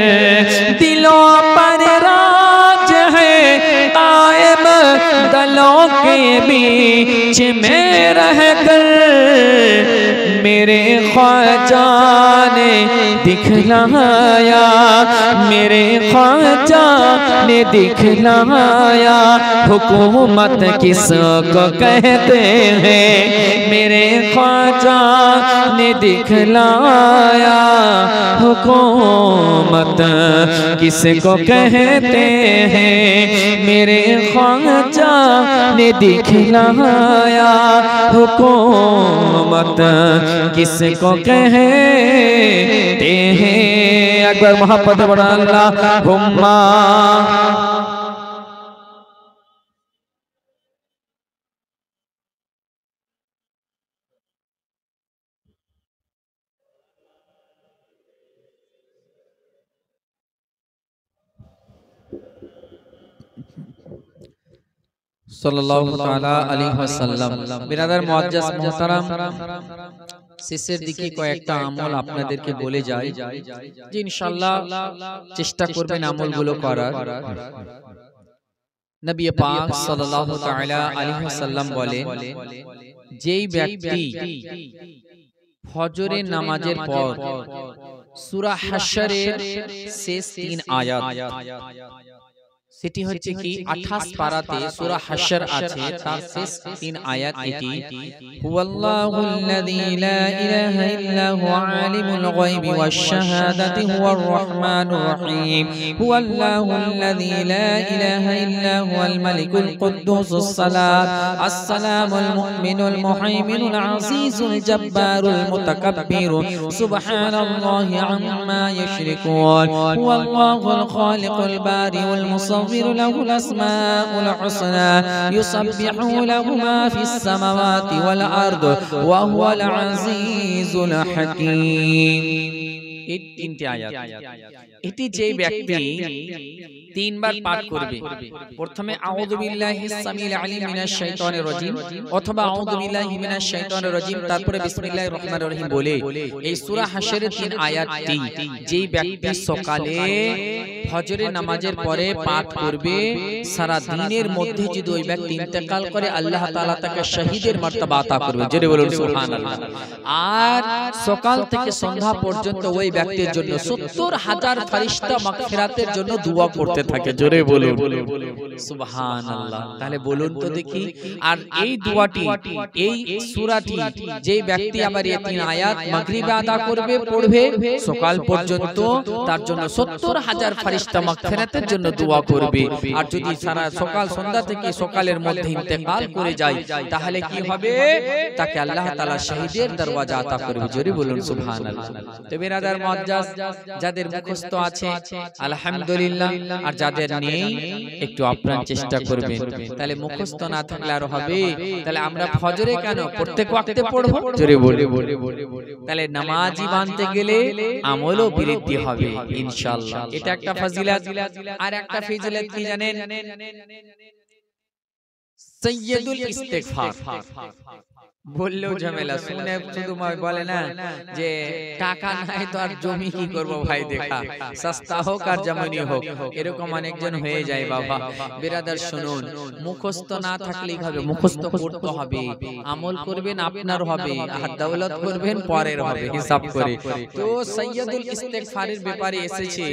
Speaker 1: दिलों पर राज है कायम दलों के बीच में रहकर। मेरे ख्वाजा ने दिखलाया, मेरे ख्वाजा ने दिखलाया हुकूमत किसको कहते हैं, मेरे ख्वाजा ने दिखलाया हुकूमत किसको कहते हैं, मेरे ख्वाजा ने दिखलाया हुकूमत किसको कहते हैं। अकबर मोहब्बत बड़ा अल्लाहुम्मा। सल्लल्लाहु ताला अलैहि वसल्लम। बिरादर मुअज्जज मोहतरम, শেষের দিকে কয়েকটা আমল আপনাদেরকে বলে যাই যে ইনশাআল্লাহ চেষ্টা করবেন আমলগুলো করার। নবী পাক সাল্লাল্লাহু তাআলা আলাইহি ওয়াসাল্লাম বলেন, যেই ব্যক্তি ফজরের নামাজের পর সূরা হাশরের শেষ 3 আয়াত, সেটি হচ্ছে কি 28 পারাতে সূরা হাশর আছে, তার শেষ 3 আয়াত এটি, হুয়াল্লাহুল্লাযী লা ইলাহা ইল্লা হুয়া আলিমুল গায়বি ওয়াশ শাহাদাতি হুয়ার রাহমানুর রহিম, হুয়াল্লাহুল্লাযী লা ইলাহা ইল্লা হুয়াল মালিকুল কুদ্দুসুস সালাম আসসালামুল মুমিনুল মুহাইমিনুল আজিজুল জাব্বারুল মুতাকাব্বির সুবহানাল্লাহি আম্মা ইউশরিকুন, হুয়াল্লাহুল খালিকুল বারিউল মুসাওwir له الأسماء الحسنى يسبح له ما في السماوات والأرض وهو العزيز الحكيم। এই তিনটি আয়াত, এটি যে ব্যক্তি তিনবার পাঠ করবে, প্রথমে আউযু বিল্লাহিস সামিল আলিম মিনাশ শাইতানির রাজিম অথবা আউযু বিল্লাহি মিনাশ শাইতানির রাজিম, তারপরে বিসমিল্লাহির রহমানির রহিম বলে এই সূরা হাশরের 3 আয়াতটি যেই ব্যক্তি সকালে ফজরের নামাজের পরে পাঠ করবে, সারা দিনের মধ্যে যদি ওই ব্যক্তি ইন্তেকাল করে আল্লাহ তাআলা তাকে শহীদের মর্তবা আতা করবে। জোরে বলুন সুবহানাল্লাহ। আর সকাল থেকে সন্ধ্যা পর্যন্ত ওই ব্যক্তির জন্য 70,000 ফেরেশতা মাগফিরাতের জন্য দোয়া করতে থাকে। জোরে বলুন সুবহানাল্লাহ। তাহলে বলুন তো দেখি, আর এই দোয়াটি, এই সূরাটি যেই ব্যক্তি আবার এই 3 আয়াত মাগরিবে আদা করবে, পড়বে সকাল পর্যন্ত, তার জন্য 70,000 ফেরেশতা মাগফিরাতের জন্য দোয়া করবে। আর যদি সারা সকাল সন্ধ্যা থেকে সকালের মধ্যে ইন্তেকাল করে যায়, তাহলে কি হবে? তাকে আল্লাহ তাআলা শহীদের দরওয়াজা আতা করবে। জোরে বলুন সুবহানাল্লাহ। তো বিরাদার মুআজ্জাজ, যাদের মুখস্থ আছে আলহামদুলিল্লাহ, আর যাদের নেই একটু আপ্রাণ চেষ্টা করবেন। তাহলে মুখস্থ না থাকলে আর হবে? তাহলে আমরা ফজরে কেন প্রত্যেক ওয়াক্তে পড়ব? জোরে বলুন। তাহলে নামাজি বানতে গেলে আমলও বৃদ্ধি হবে ইনশাআল্লাহ। এটা একটা ফজিলত। আর একটা ফজিলত কি জানেন? সাইয়্যিদুল ইস্তিগফার। বললেও ঝামেলা, শুনে শুধু বলে না যে টাকা নাই তো আর জমি কি করব ভাই, দেখা সস্তা হোক আর জমিনি হোক, এরকম অনেকজন হয়ে যায় বাবা। বিরাদার শুনুন, মুখস্থ না থাকলেই হবে, মুখস্থ করতে হবে, আমল করবেন আপনার হবে, আর দৌলত করবেন পরের হবে, হিসাব করে। তো সাইয়্যিদুল ইস্তিগফারের ব্যাপারে এসেছে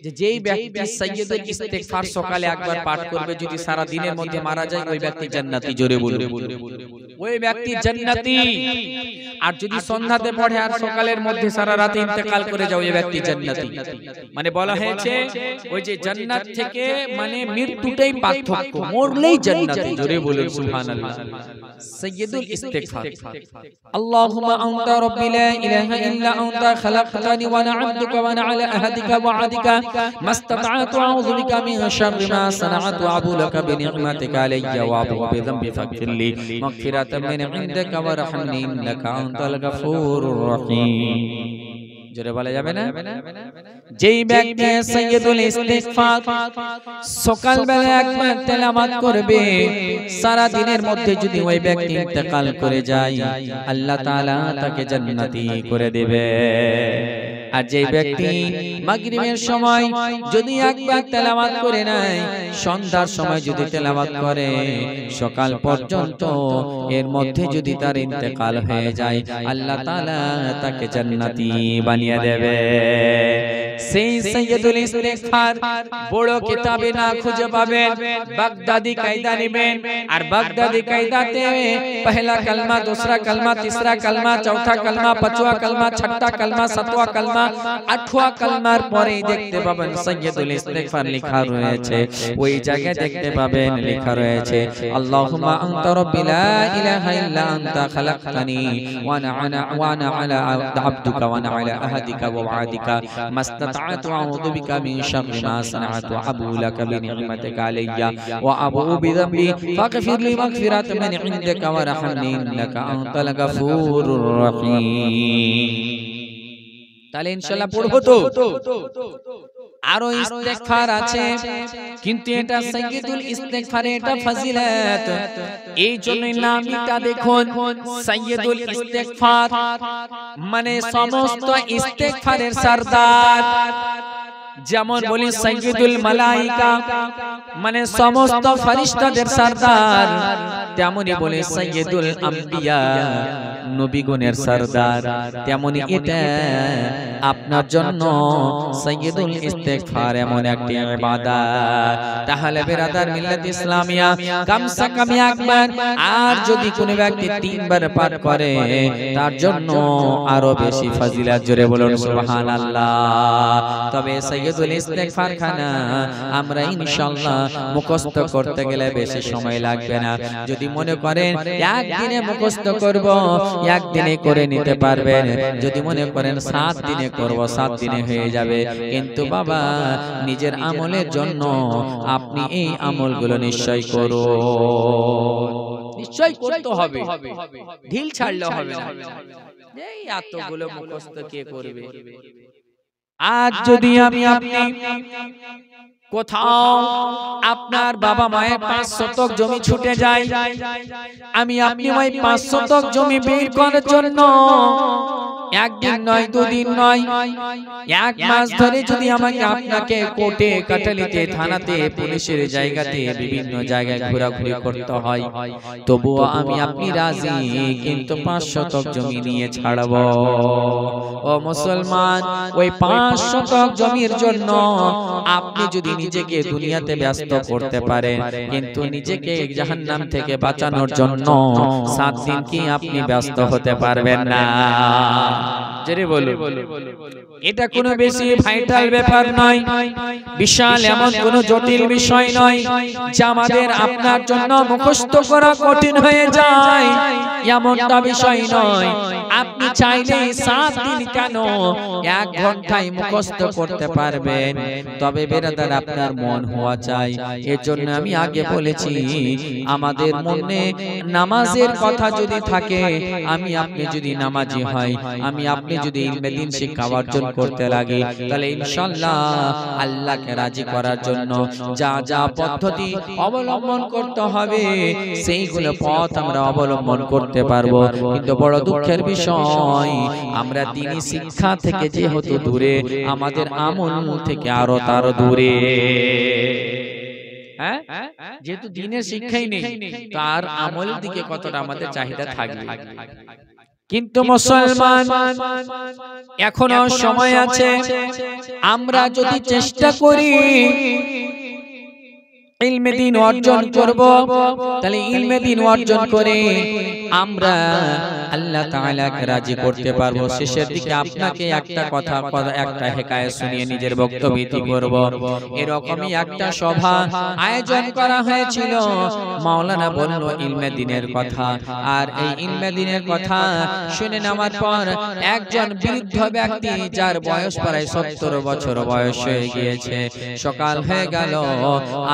Speaker 1: যে যেই ব্যক্তি সাইয়্যিদুল ইস্তিগফার সকালে একবার পাঠ করবে, যদি সারা দিনের মধ্যে মারা যায় ওই ব্যক্তি জান্নাতি। জোরে বলুন ওই ব্যক্তি জান্নাতি। আর যদি সন্ধ্যাতে পড়ে আর সকালের মধ্যে সারা রাত ইন্তেকাল করে যায় ওই ব্যক্তি জান্নাতি। মানে বলা হয়েছে ওই যে জান্নাত থেকে মানে মৃত্যুটাই পার্থক্য, মরলেই জান্নাতি। জোরে বলুন সুবহানাল্লাহ। সাইয়্যিদুল ইস্তিগফার, আল্লাহুম্মা আনতা রাব্বি লা ইলাহা ইল্লা আনতা খালাকতানি ওয়া আনা আবদুকা ওয়া আনা আলা আহদিকা ওয়া আদিকা মাস্তাতা'তু আউযু বিকা মিন শাররি মা সানা'তু আবু লাকা বিনি'মাতিকা আলাইয়া ওয়া আবু বিযামবি ফাগফিরলি মাগফিরাতাম মিন ইনদিকা ওয়ারহামনি ইন্নাকা আনতাল গাফুরুর রহিম। জোরে বলা যাবে না? যেই ব্যক্তি সাইয়্যিদুল ইস্তিগফার সকালবেলা একবার তেলাওয়াত করবে, সারা দিনের মধ্যে যদি ওই ব্যক্তি ইন্তেকাল করে যায় আল্লাহ তাআলা তাকে জান্নাতি করে দেবে। আর যে ব্যক্তি মাগরিবের সময় যদি একবার তেলাওয়াত করে নেয়, সন্ধ্যার সময় যদি তেলাওয়াত করে, সকাল পর্যন্ত এর মধ্যে যদি তার ইন্তেকাল হয়ে যায় আল্লাহ তাআলা তাকে জান্নাতি বানিয়ে দেবে। সেই সাইয়্যিদুল ইস্তিগফার বড় কিতাবে না খুঁজে পাবেন, বাগদাদি কায়দা নেবেন, আর বাগদাদি কায়দাতে পহলা কলমা, दूसरा कलमा, तीसरा कलमा, चौथा कलमा, पांचवा कलमा, छठा कलमा, सातवां कलमा, आठवां कलमार পরে দেখতে পাবেন সাইয়্যিদুল ইস্তিগফার লেখা রয়েছে। ওই জায়গায় দেখতে পাবেন লেখা রয়েছে আল্লাহুম্মা আনতা রাব্বি লা ইলাহা ইল্লা আনতা খালাকতানি ওয়া আনা আলা আবদুকা ওয়া আনা আলা আহদিকা ওয়া ওয়াদিকা মাস্তাতআতু আউযু বিকা মিন শাররি মা সানাতু আবু লাকা বিনি'মাতিকা আলাইয়া ওয়া আবু বিযামবি ফাগফির লি মাগফিরাতাম মিন ইনদিকা ওয়া রাহমনি ইন্নাকা আনতাল গাফুরুর রহিম। তাহলে ইনশাআল্লাহ পড়বো তো। আরো ইস্তিগফার আছে, কিন্তু এটা সাইয়্যিদুল ইস্তিগফার, এটা ফজিলত। এই জন্য নামটা দেখুন সাইয়্যিদুল ইস্তিগফার, মানে সমস্ত ইস্তিগফারের সরদার। যেমন বলি সাইয়্যিদুল মালাইকা, মানে সমস্ত ফেরেশতাদের সরদার, তেমনি বলে সাইয়্যিদুল আম্বিয়া, নবীগণের সরদার। তেমনি এটা আপনার জন্য সাইয়্যিদুল ইস্তিগফার এমন একটি ইবাদত। তাহলে বিরাদার মিল্লাত ইসলামিয়া কমসে কম একবার, আর যদি কোনো ব্যক্তি 3 বার পাঠ করে তার জন্য আরো বেশি ফজিলত। জোরে বলুন সুবহানাল্লাহ। তবে সাইয়্যিদুল ইস্তিগফার খানা আমরা ইনশাআল্লাহ মুখস্থ করতে গেলে বেশি সময় লাগবে না। যদি মনে করেন একদিনে মুখস্থ করব, একদিনে করে নিতে পারবেন। যদি মনে করেন 7 দিনে করব, 7 দিনে হয়ে যাবে। কিন্তু বাবা, নিজের আমলের জন্য আপনি এই আমলগুলো নিশ্চয় করুন, নিশ্চয় করতে হবে, ঢিল ছাড়লে হবে না। এই এতগুলো মুখস্থ কে করবে? আজ যদি আপনি কোথাও আপনার বাবা মায়ের 5 শতক জমি ছুটে যায়, আপনি ওই 5 শতক জমি বের করার জন্য একদিন নয়, 2 দিন নয়, 1 মাস ধরে যদি আপনাকে কোর্টে, কাটালিতে, থানাতে, পুলিশের জায়গাতে, বিভিন্ন জায়গায় ঘোরাঘুরি করতে হয়, তবুও আপনি রাজি, কিন্তু 5 শতক জমি নিয়ে ছাড়ব। ও মুসলমান, ওই 5 শতক জমির জন্য আপনি যদি নিজেকে দুনিয়াতে ব্যস্ত করতে পারেন, কিন্তু নিজেকে জাহান্নাম থেকে বাঁচানোর জন্য 7 দিন কি আপনি ব্যস্ত হতে পারবেন না? জেরে বলুন। এটা কোনো বেশি ভাইটাল ব্যাপার নয়, বিশাল এমন কোনো জটিল বিষয় নয় যা আমাদের আপনার জন্য মুখস্থ করা কঠিন হয়ে যায়, এমনটা বিষয় নয়। আপনি চাইলে 7 দিন কেন 1 ঘন্টায় মুখস্থ করতে পারবেন। তবে বেরাদার আপনার মন হওয়া চাই। এর জন্য আমি আগে বলেছি, আমাদের মনে নামাজের কথা যদি থাকে, আপনি যদি নামাজি হয়, আপনি যদি ইলমে দ্বীন শিক্ষা অর্জন করতে লাগে, তাহলে ইনশাআল্লাহ আল্লাহকে রাজি করার জন্য যা যা পদ্ধতি অবলম্বন করতে হবে, সেইগুলো পথ আমরা অবলম্বন করতে পারবো। কিন্তু বড় দুঃখের বিষয়, আমরা দ্বীনি শিক্ষা থেকে যেহেতু দূরে, আমাদের আমল থেকে আরো তার দূরে। যেহেতু দ্বীনের শিক্ষাই নেই, তার আমলের দিকে কতটা আমাদের চাহিদা থাকবে। কিন্তু মুসলমান, এখনো সময় আছে। আমরা যদি চেষ্টা করি ইলমে দ্বীন অর্জন করব, তাহলে ইলমে দ্বীন অর্জন করে আমরা আল্লাহ তাআলাকে রাজি করতে পারবো। শেষের দিকে আপনাকে একটা কথা, একটা হিকায়াত শুনিয়ে নিজের বক্তব্য ইতি করব। এরকমই একটা সভা আয়োজন করা হয়েছিল। মাওলানা বলল ইলমে দ্বীনের কথা, আর এই ইলমে দ্বীনের কথা শুনে নেওয়ার পর একজন বৃদ্ধ ব্যক্তি, যার বয়স প্রায় 70 বছর বয়স হয়ে গিয়েছে, সকাল হয়ে গেল,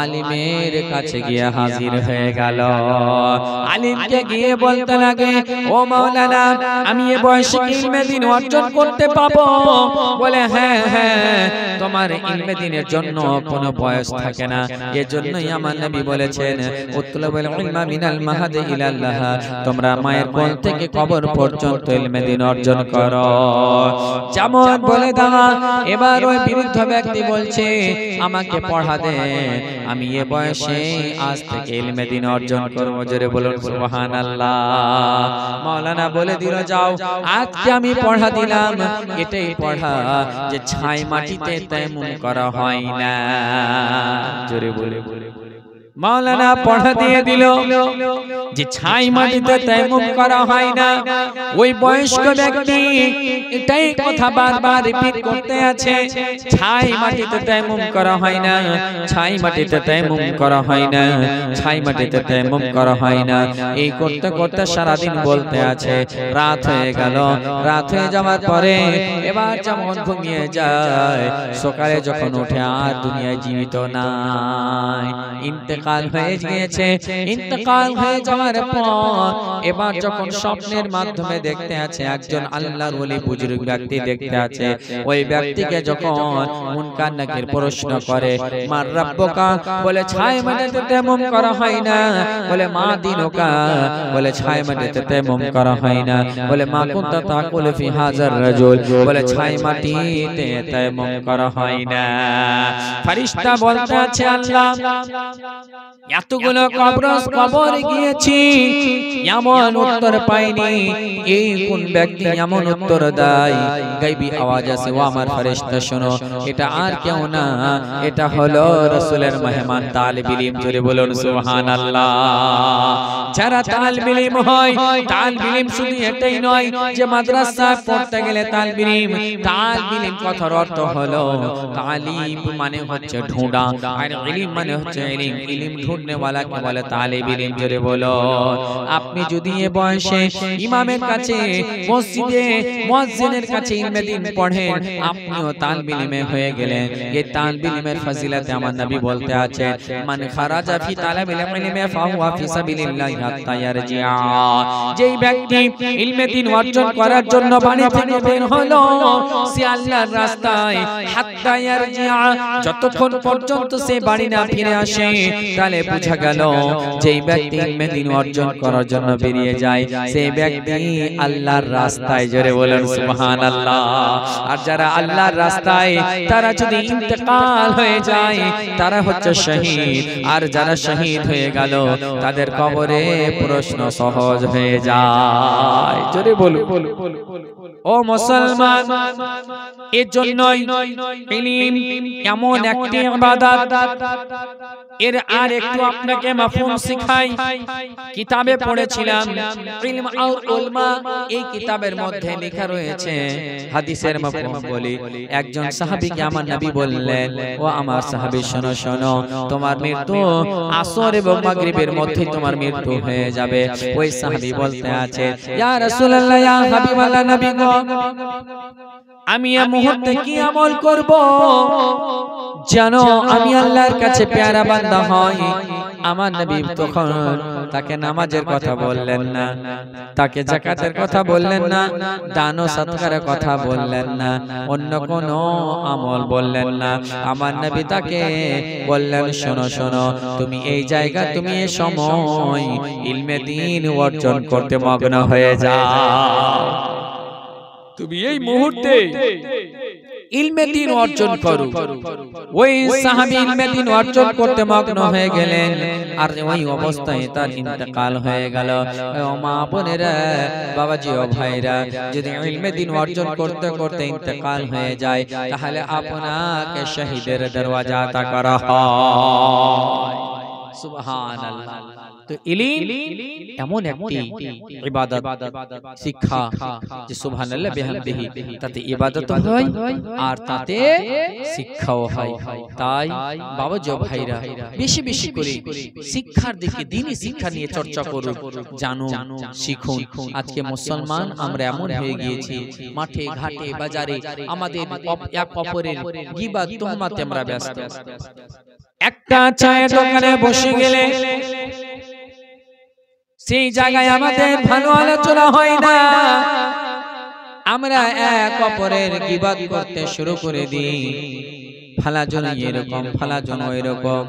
Speaker 1: আলিমে আলিমের কাছে গিয়ে হাজির হয়ে গেল। আলিমকে গিয়ে বলতে লাগে, ও মাওলানা, আমি এ বয়সে ইলমে দ্বীন অর্জন করতে পাবো? বলে, হ্যাঁ হ্যাঁ, তোমার ইলমে দ্বীনের জন্য কোনো বয়স থাকে না। এজন্যই আমার নবী বলেছেন, উতলুবুল ইলমা মিনাল মাহদি ইলাল লাহাদ, তোমরা মায়ের কোল থেকে কবর পর্যন্ত ইলমে দ্বীন অর্জন করো। যেমন বলে দাও। এবার ওই বৃদ্ধ ব্যক্তি বলছে, আমাকে পড়া দেন, আমি এ বয়সে আজ থেকে ইলমে দ্বীন অর্জন করব। জোরে বলুন সুবহানাল্লাহ। মাওলানা বলে দিল, যাও, আজকে আমি পড়া দিলাম, এটাই পড়া যে ছাই মাটিতে তায়াম্মুম করা হয় না। জোরে বলে মাওলানা পড়া দিয়ে দিল যে ছাই মাটিতে তায়াম্মুম করা হয় না। ওই বয়স্ক ব্যক্তি এটাই কথা বারবার রিপিট করতে আছে, ছাই মাটিতে তায়াম্মুম করা হয় না, ছাই মাটিতে তায়াম্মুম করা হয় না, ছাই মাটিতে তায়াম্মুম করা হয় না। এই করতে করতে সারা দিন বলতে আছে। রাত হয়ে গেল। রাত হয়ে যাওয়ার পরে এবার যখন ঘুমিয়ে যায়, সকালে যখন উঠে আর দুনিয়ায় জীবিত নাই, ইন্তেকাল হয়ে গিয়েছে। ইন্তেকাল হয়ে যাওয়ার পর এবার যখন স্বপ্নের মাধ্যমে দেখতে আছে, একজন আল্লাহর ওলি বুজুর্গ ব্যক্তি দেখতে আছে। ওই ব্যক্তিকে যখন মুনকার নাকির প্রশ্ন করে, মার রাব্বুকা, বলে ছাই মাটিতে তায়াম্মুম করা হয় না। বলে মা দিনুকা, বলে ছাই মাটিতে তায়াম্মুম করা হয় না। বলে মা কুনতা তাকুলু ফি হাযার রাজুল, বলে ছাই মাটিতে তায়াম্মুম করা হয় না। ফেরেশতা বলতে আছে, আল্লাহ, এতগুলো কবর গিয়েছি, এমন উত্তর পাইনি, এই কোন ব্যক্তি এমন উত্তর দেয়? গায়বী আওয়াজ আছে, ও আমার ফেরেশতা শোনো, এটা আর কেউ না, এটা হলো রাসূলের মেহমান তালিবুল ইলম। জোরে বলুন সুবহানাল্লাহ। যারা তালিবুল ইলম হয়, তালিবুল ইলম শুধু এটাই নয় যে মাদ্রাসায় পড়তে গেলে তালিবুল ইলম। তালিবুল ইলম কথার অর্থ হলো, তালিব মানে হচ্ছে ঢোঁড়া, আর ইলম মানে হচ্ছে ইলম। ইলম ঢুঁড়নে वाला কে বলে তালিবুল ইলম। জোরে বলো। আপনি যদি এই বয়সে ইমামের কাছে, মসজিদে মুয়াজ্জিনের কাছে ইলমে দ্বীন পড়েন, আপনিও তালিবুল ইলম হয়ে গেলেন। এই তালিবুল ইলমের ফজিলতে আমার নবী বলতে আছে, মান খারাজা ফি তালিবিল ইলমি ফাহুয়া ফি সাবিলিল্লাহি হাত্তা ইয়ারজিআ। যেই ব্যক্তি ইলমে দ্বীন অর্জন করার জন্য বাড়ি থেকে বের হলো, সে আল্লাহর রাস্তায়, হাত্তা ইয়ারজিআ, যতক্ষণ পর্যন্ত সে বাড়ি না ফিরে আসে, তাহলে বুঝা গেল যেই ব্যক্তি ইলমে দ্বীন অর্জন করার জন্য বেরিয়ে যায়, সেই ব্যক্তি আল্লাহর রাস্তায়। জোরে বলেন সুবহানাল্লাহ। আর যারা আল্লাহর রাস্তায়, তারা যদি ইন্তেকাল হয়ে যায়, তারা হচ্ছে শহীদ। আর যারা শহীদ হয়ে গেল, তাদের কবরে প্রশ্ন সহজ হয়ে যায়। জোরে বলুন। ও মুসলমান, এর জন্যই ইলম এমন একটি ইবাদত, এর আর একটু আপনাকে মাফহুম শিখাই। কিতাবে পড়েছিলাম ইলম আর উলমা, এই কিতাবের মধ্যে লেখা রয়েছে, হাদিসের মাফহুম বলি। একজন সাহাবীকে আমার নবী বললেন, ও আমার সাহাবী, শোনো শোনো, তোমার মৃত্যু আসর এবং মাগরিবের মধ্যে তোমার মৃত্যু হয়ে যাবে। ওই সাহাবী বলতে আছে, ইয়া রাসূলুল্লাহ, ইয়া হাবিবাল্লাহ, নবী গো, আমি এই মুহূর্তে কি আমল করব যেন আমি আল্লাহর কাছে প্যারা বান্দা হই? আমার নবী তখন তাকে নামাজের কথা বললেন না, তাকে যাকাতের কথা বললেন না, দান ও সদকার কথা বললেন না, অন্য কোন আমল বললেন না। আমার নবী তাকে বললেন, শোনো শোনো, তুমি এই জায়গা, তুমি এই সময় ইলমে দ্বীন অর্জন করতে মগ্ন হয়ে যাও। তুমি এই মুহূর্তে ইলমে দ্বীন অর্জন করো। ওই সাহাবী ইলমে দ্বীন অর্জন করতে মগ্ন হয়ে গেলেন, আর ওই অবস্থায় তার ইন্তেকাল হয়ে গেল। ও মা বোনেরা, বাবাজি ও ভাইরা, যদি ইলমে দ্বীন অর্জন করতে করতে ইন্তেকাল হয়ে যায়, তাহলে আপনাকে শহীদের দরওয়াজা আতা করা হয়। সুবহানাল্লাহ। তো ইলম এমন একটি ইবাদত, শিক্ষা, যে সুবহানাল্লাহ বিহামদিহি, তাতে ইবাদত হয় আর তাতে শিক্ষাও হয়। তাই বাবাজি ও ভাইরা, বেশি বেশি করে শিক্ষার দিকে, দ্বীনি শিক্ষা নিয়ে চর্চা করুন, জানুন, শিখুন। আজকে মুসলমান আমরা এমন হয়ে গিয়েছি, মাঠে ঘাটে, বাজারে আমাদের এক অপরের গীবত, তুহমাতে আমরা ব্যস্ত। একটা চায়ের দোকানে বসে গেলে সেই জায়গায় আমাদের ভালো আলোচনা হয় না, আমরা এক অপরের গীবত করতে শুরু করে দিই। ফালাজন এরকম, ফালাজন এরকম,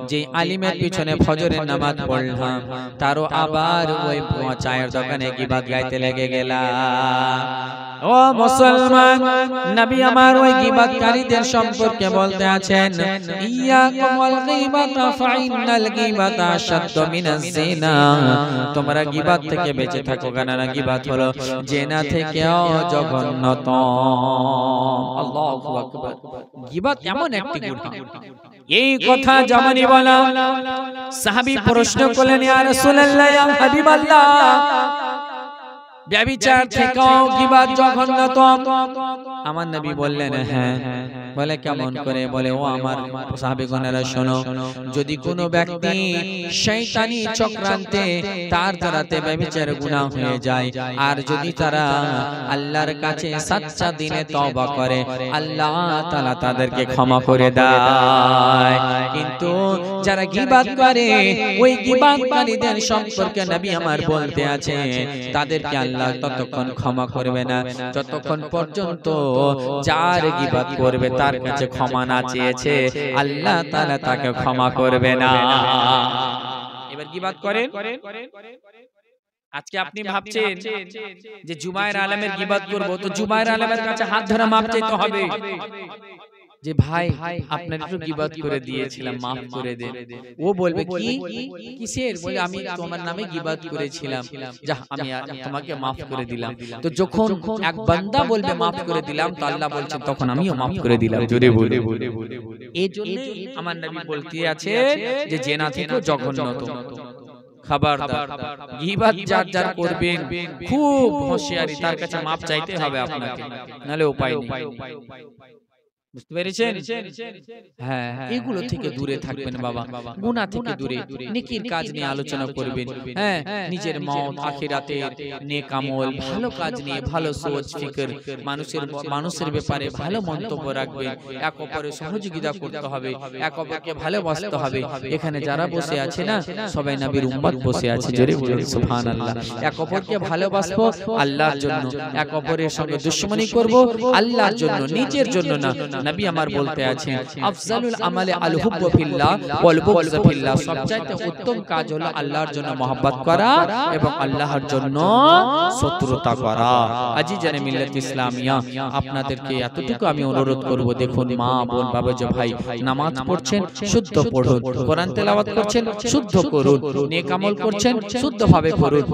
Speaker 1: যে আলিমের পিছনে ফজরের নামাজ পড়লাম তারও আবার ওই চায়ের দোকানে গীবত গাইতে লেগে গেলাম। ও মুসলমান, নবী আমার ওই গীবতকারীদের সম্পর্কে বলতে আছেন, ইয়াকুম ওয়াল গীবাতা ফাইনাল গীবাতা আশাদ্দু মিনাজ জিনা। তোমরা গীবত থেকে বেঁচে থাকো, কেননা গীবত হলো জিনা থেকেও জঘন্যতম। আল্লাহু আকবার। গীবত এমন একটি গুনাহ, এই কথা যেমনই বলা, সাহাবী প্রশ্ন করলেন, ইয়া রাসূলুল্লাহ, ইয়া হাবিবাল্লাহ, ব্যভিচার থেকেও গীবত জঘন্যতম? আমার নবী বললেন হ্যাঁ। বলে কেমন করে? বলে ও আমার সাহাবীগণেরা শোনো, যদি কোনো ব্যক্তি শয়তানি চক্রান্তে তার দ্বারাতে ব্যভিচার গুনাহ হয়ে যায়, আর যদি তারা আল্লাহর কাছে সচ্চা দিনে তওবা করে, আল্লাহ তাআলা তাদেরকে ক্ষমা করে দেয়। কিন্তু যারা গীবত করে, ওই গীবতকারীদের সম্পর্কে নবী আমার বলতে আছে, তাদেরকে আল্লাহ ততক্ষণ ক্ষমা করবে না যতক্ষণ পর্যন্ত যার গীবত করবে তার কাছে ক্ষমা না চেয়েছে, আল্লাহ তাআলা তাকে ক্ষমা করবে না। এবার গীবত করেন। আজকে আপনি ভাবছেন যে জুবায়ের আলমের গীবত করব, তো জুবায়ের আলমের কাছে হাত ধরে মাপ চাইতে হবে যে ভাই আপনার একটু গীবত করে দিয়েছিলাম, মাফ করে দেন। ও বলবে কি কিসের? বলে আমি তোমার নামে গীবত করেছিলাম, যা আমি তোমাকে মাফ করে দিলাম। তো যখন এক বান্দা বলবে মাফ করে দিলাম, তো আল্লাহ বলছেন তখন আমিও মাফ করে দিলাম। জোরে বলে। এই জন্য আমার নবী বলতে আছে যে জেনা থেকে জঘন্যতম। খবরদার, গীবত যার যার করবেন খুব হুঁশিয়ারি, তার কাছে মাফ চাইতে হবে আপনাকে, নালে উপায় নেই। বুঝতে পেরেছেন? হ্যাঁ, এগুলো থেকে দূরে থাকবেন বাবা, গুনাহ থেকে দূরে, নেকির কাজ নিয়ে আলোচনা করবেন। হ্যাঁ, নিজের মওত, আখিরাতে নেক আমল, ভালো কাজ নিয়ে ভালো সোচ ফিকর, মানুষের ব্যাপারে ভালো মন্তব্য রাখবেন। এক অপরের সহযোগিতা করতে হবে, এক অপরকে ভালোবাসতে হবে। এখানে যারা বসে আছে না, সবাই নবীর উম্মত বসে আছে। জোরে বলুন সুবহানাল্লাহ। এক অপরকে ভালোবাসবো আল্লাহর জন্য, এক অপরের সঙ্গে দুশমনি করব আল্লাহর জন্য, নিজের জন্য না। নবী আমার বলতে আছেন, আফজালুল আমালে আল হুব্বু ফিল্লাহ ওয়াল বুগযু ফিল্লাহ। সবচাইতে উত্তম কাজ হলো আল্লাহর জন্য মহব্বত করা এবং আল্লাহর জন্য শত্রুতা করা। আজিজানে মিল্লাত ইসলামিয়া, আপনাদেরকে এতটুকু আমি অনুরোধ করব, দেখুন মা বোন বাবাজি ভাই, নামাজ পড়ছেন শুদ্ধ পড়ুন, কোরআন তেলাওয়াত করছেন শুদ্ধ করুন, নেক আমল করছেন শুদ্ধভাবে করুন,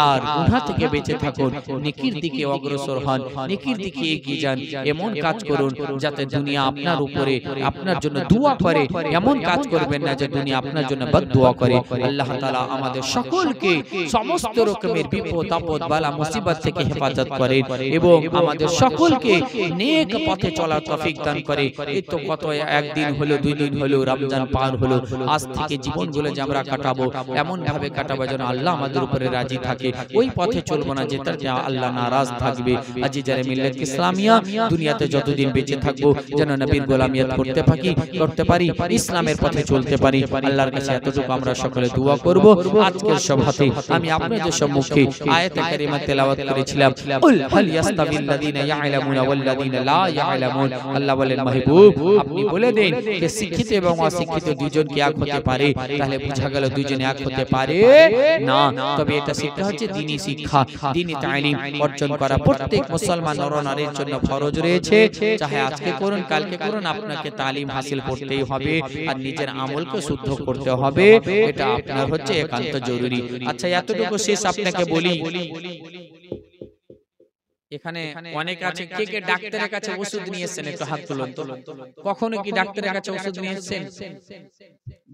Speaker 1: আর গুনাহ থেকে বেঁচে থাকুন, নেকির দিকে অগ্রসর হন, নেকির দিকে এগিয়ে যান। এমন কাজ করুন যাতে দুনিয়া আপনার উপরে আপনার জন্য দোয়া করে, এমন কাজ করবেন না যে দুনিয়া আপনার জন্য বদদোয়া করে। আল্লাহ তাআলা আমাদের সকলকে সমস্ত রকমের বিপদ আপদ বালা মুসিবত থেকে হেফাজত করেন এবং আমাদের সকলকে নেক পথে চলার তৌফিক দান করে। এই তো কত একদিন হলো, দুই দিন হলো, রমজান পার হলো। আজ থেকে জীবনগুলো যে আমরা কাটাবো, এমন ভাবে কাটাবো যেন আল্লাহ আমাদের উপরে রাজি থাকে। ওই পথে চলবো না যেটাতে আল্লাহ নারাজ থাকবে। আজিজারে মিল্লাত ইসলামিয়া, দুনিয়াতে যতদিন বেঁচে থাকবো যেন নবীর গোলামিয়ত করতে পারি, ইসলামের পথে চলতে পারি। আল্লাহর কাছে এতটুকু আমরা সকলে দোয়া করব। আজকের সভাতে আমি আপনাদের সম্মুখে আয়াতে কারিমা তেলাওয়াত করেছিলাম, কুল হাল ইয়াস্তাবিল্লাযিনা ইয়ালামুনা ওয়াল্লাযিনা লা ইয়ালামুন। আল্লাহ বলেন, মাহবুব আপনি বলে দেন যে শিক্ষিত এবং অশিক্ষিত দুইজন কি এক হতে পারে? তাহলে বোঝা গেল দুইজনে এক হতে পারে না। তবে এটা শিক্ষা হচ্ছে দ্বীনি শিক্ষা, দ্বীনি তালিম অর্জন করা প্রত্যেক মুসলমান নরনারীর জন্য ফরজ রয়েছে। চাহে আজকে করুন, কালকে করুন, আপনাকে তালিম হাসিল করতেই হবে আর নিজের আমলকে শুদ্ধ করতে হবে। এটা আপনার হচ্ছে একান্ত জরুরি। আচ্ছা, এতটুকু শেষ আপনাকে বলি, এখানে অনেক আছে, কে কে ডাক্তারের কাছে ওষুধ নিয়ে এসেছেন? একটু হাত তুলুন তো। কখনো কি ডাক্তারের কাছে ওষুধ নিয়ে এসেছেন?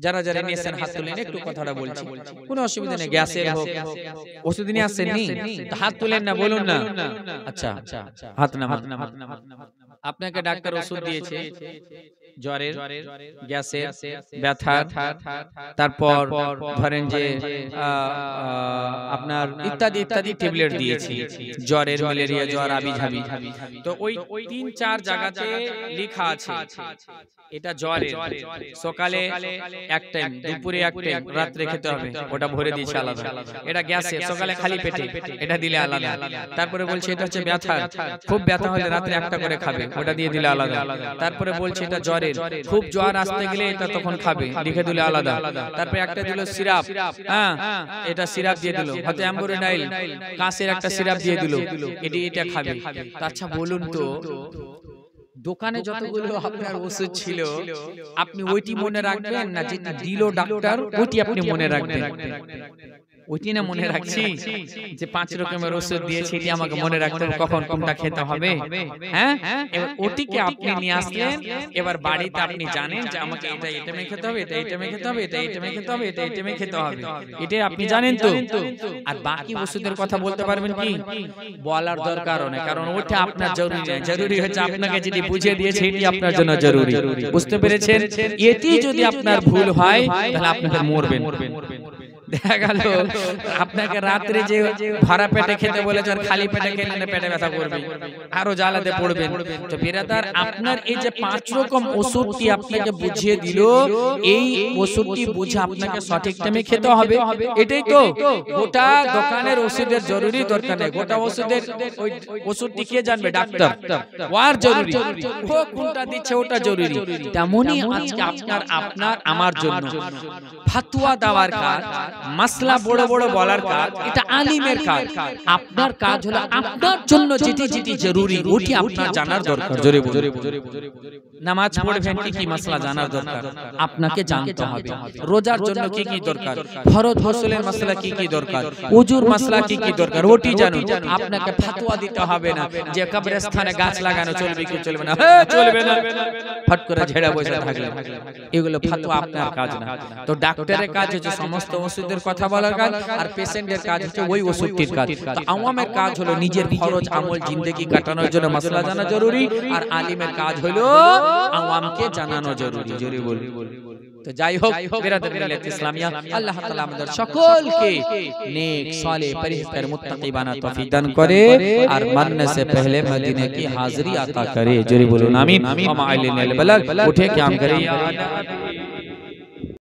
Speaker 1: যারা যারা নিয়েছেন হাত তুলেন, একটু কথাটা বলছি, কোনো অসুবিধা নেই। গ্যাসের হোক, ওষুধ নিয়ে আসছেন নি? হাত তুলেন না, বলুন না। আচ্ছা, হাত না। আপনাকে ডাক্তার ওষুধ দিয়েছে, জ্বরের, গ্যাসের, ব্যথার, তারপর ধরেন যে আপনার ইত্যাদি ইত্যাদি ট্যাবলেট দিয়েছি, জ্বরের, ম্যালেরিয়া জ্বর, আবিঝাবি। তো ওই 3-4 জায়গাতে লেখা আছে এটা জ্বরের, সকালে এক টাইম, দুপুরে এক টাইম, রাত্রে খেতে হবে, ওটা ভরে দিয়েছে আলাদা। এটা গ্যাসের, সকালে খালি পেটে, এটা দিলে আলাদা। তারপরে বলছে এটা হচ্ছে ব্যথার, খুব ব্যথা হলে রাত্রে একটা করে খাবে, ওটা দিয়ে দিলে আলাদা। তারপরে বলছে এটা জ্বরের, খুব জ্বর আসতে গেলে এটা তখন খাবে, লিখে দিলে আলাদা। তারপরে একটা দিল সিরাপ, হ্যাঁ এটা সিরাপ দিয়ে দিল, হয়তো অ্যাম্বোরেনাইল কাঁচের একটা সিরাপ দিয়ে দিল, এটা খাবে। আচ্ছা বলুন তো, দোকানে যতগুলো আপনার ওষুধ ছিল আপনি ওইটি মনে রাখবেন, না যেটি দিল ডাক্তার ওইটি আপনি মনে রাখবেন? ওইটি না মনে রাখছি যে 5 রকমের ওষুধ দিয়েছে, এটি আমাকে মনে রাখতে হবে কখন কোনটা খেতে হবে। হ্যাঁ, এবার ওটিকে আপনি নিয়ে আসলেন, এবার বাড়িতে আপনি জানেন যে আমাকে এটা এটা মেখে খেতে হবে, এটা এটা মেখে খেতে হবে, এটা এটা মেখে খেতে হবে, এটা এটা মেখে খেতে হবে, এটা আপনি জানেন তো। আর বাকি ওষুধের কথা বলতে পারবেন কি? বলার দরকার নেই, কারণ ওটা আপনার জরুরি নয়। জরুরি হচ্ছে আপনাকে যেটি বুঝিয়ে দিয়েছে এটি আপনার জন্য জরুরি। বুঝতে পেরেছেন? এটি যদি আপনার ভুল হয় তাহলে আপনাকে মরবেন। দেখা গেল আপনাকে রাত্রে যে ভরা পেটে খেতে বলেছে আর খালি পেটে খেলে পেটে ব্যথা করবে, আরো জ্বালাতে পড়বেন। তো বিরাদার, আপনার এই যে 5 রকম ওষুধটি আপনাকে বুঝিয়ে দিল, এই ওষুধটি বুঝে আপনাকে সঠিক টাইমে খেতে হবে, এটাই তো। গোটা দোকানের ওষুধের জরুরি দরকার নেই, গোটা ওষুধের ওই ওষুধটি কে জানবে? ডাক্তার। ওয়ার জরুরি, ও কোনটা দিচ্ছে ওটা জরুরি। তেমনই আজকে আপনার আমার জন্য ফাতোয়া দেওয়ার কাজ, মাসলা বড় বড় বলার কাজ, এটা আলিমের কাজ। আপনার কাজ হলো আপনার জন্য যেটি যেটি জরুরি ওটি আপনার জানার দরকার। জোরে বলুন। নামাজ পড়বেন কি কি মাসলা জানার দরকার, আপনাকে জানতে হবে। রোজার জন্য কি কি দরকার, ফরজ গোসলের মাসলা কি কি দরকার, ওযুর মাসলা কি কি দরকার, ওটি জানুন। আপনাকে ফাতোয়া দিতে হবে না যে কবরস্থানে গাছ লাগানো চলবে কি চলবে না, চলবে না, ফট করে ঝেড়ে বসে থাকলে, এগুলো ফাতোয়া আপনার কাজ না। তো ডাক্তারের কাজ হচ্ছে সমস্ত ওষুধের কথা বলার কাজ, আর পেশেন্টের কাজ হচ্ছে ওই ওষুধটির কাজ। তো আওয়ামের কাজ হলো নিজের ফরজ আমল জিন্দেগি কাটানোর জন্য মাসলা জানা জরুরি, আর আলিমের কাজ হলো আওয়ামকে জানানো জরুরি। জরুরি বল। তো যাই হোক বিরাদর মিল্লাত ইসলামিয়া, আল্লাহ তাআলা আমাদের সকলকে নেক সালেহ পরহেজগার মুত্তাকি বানাতে তৌফিক দান করে, আর মরने से पहले मदीने की हाजिरी अता करे। जरूर बोलो आमीन। उठे क्या करे।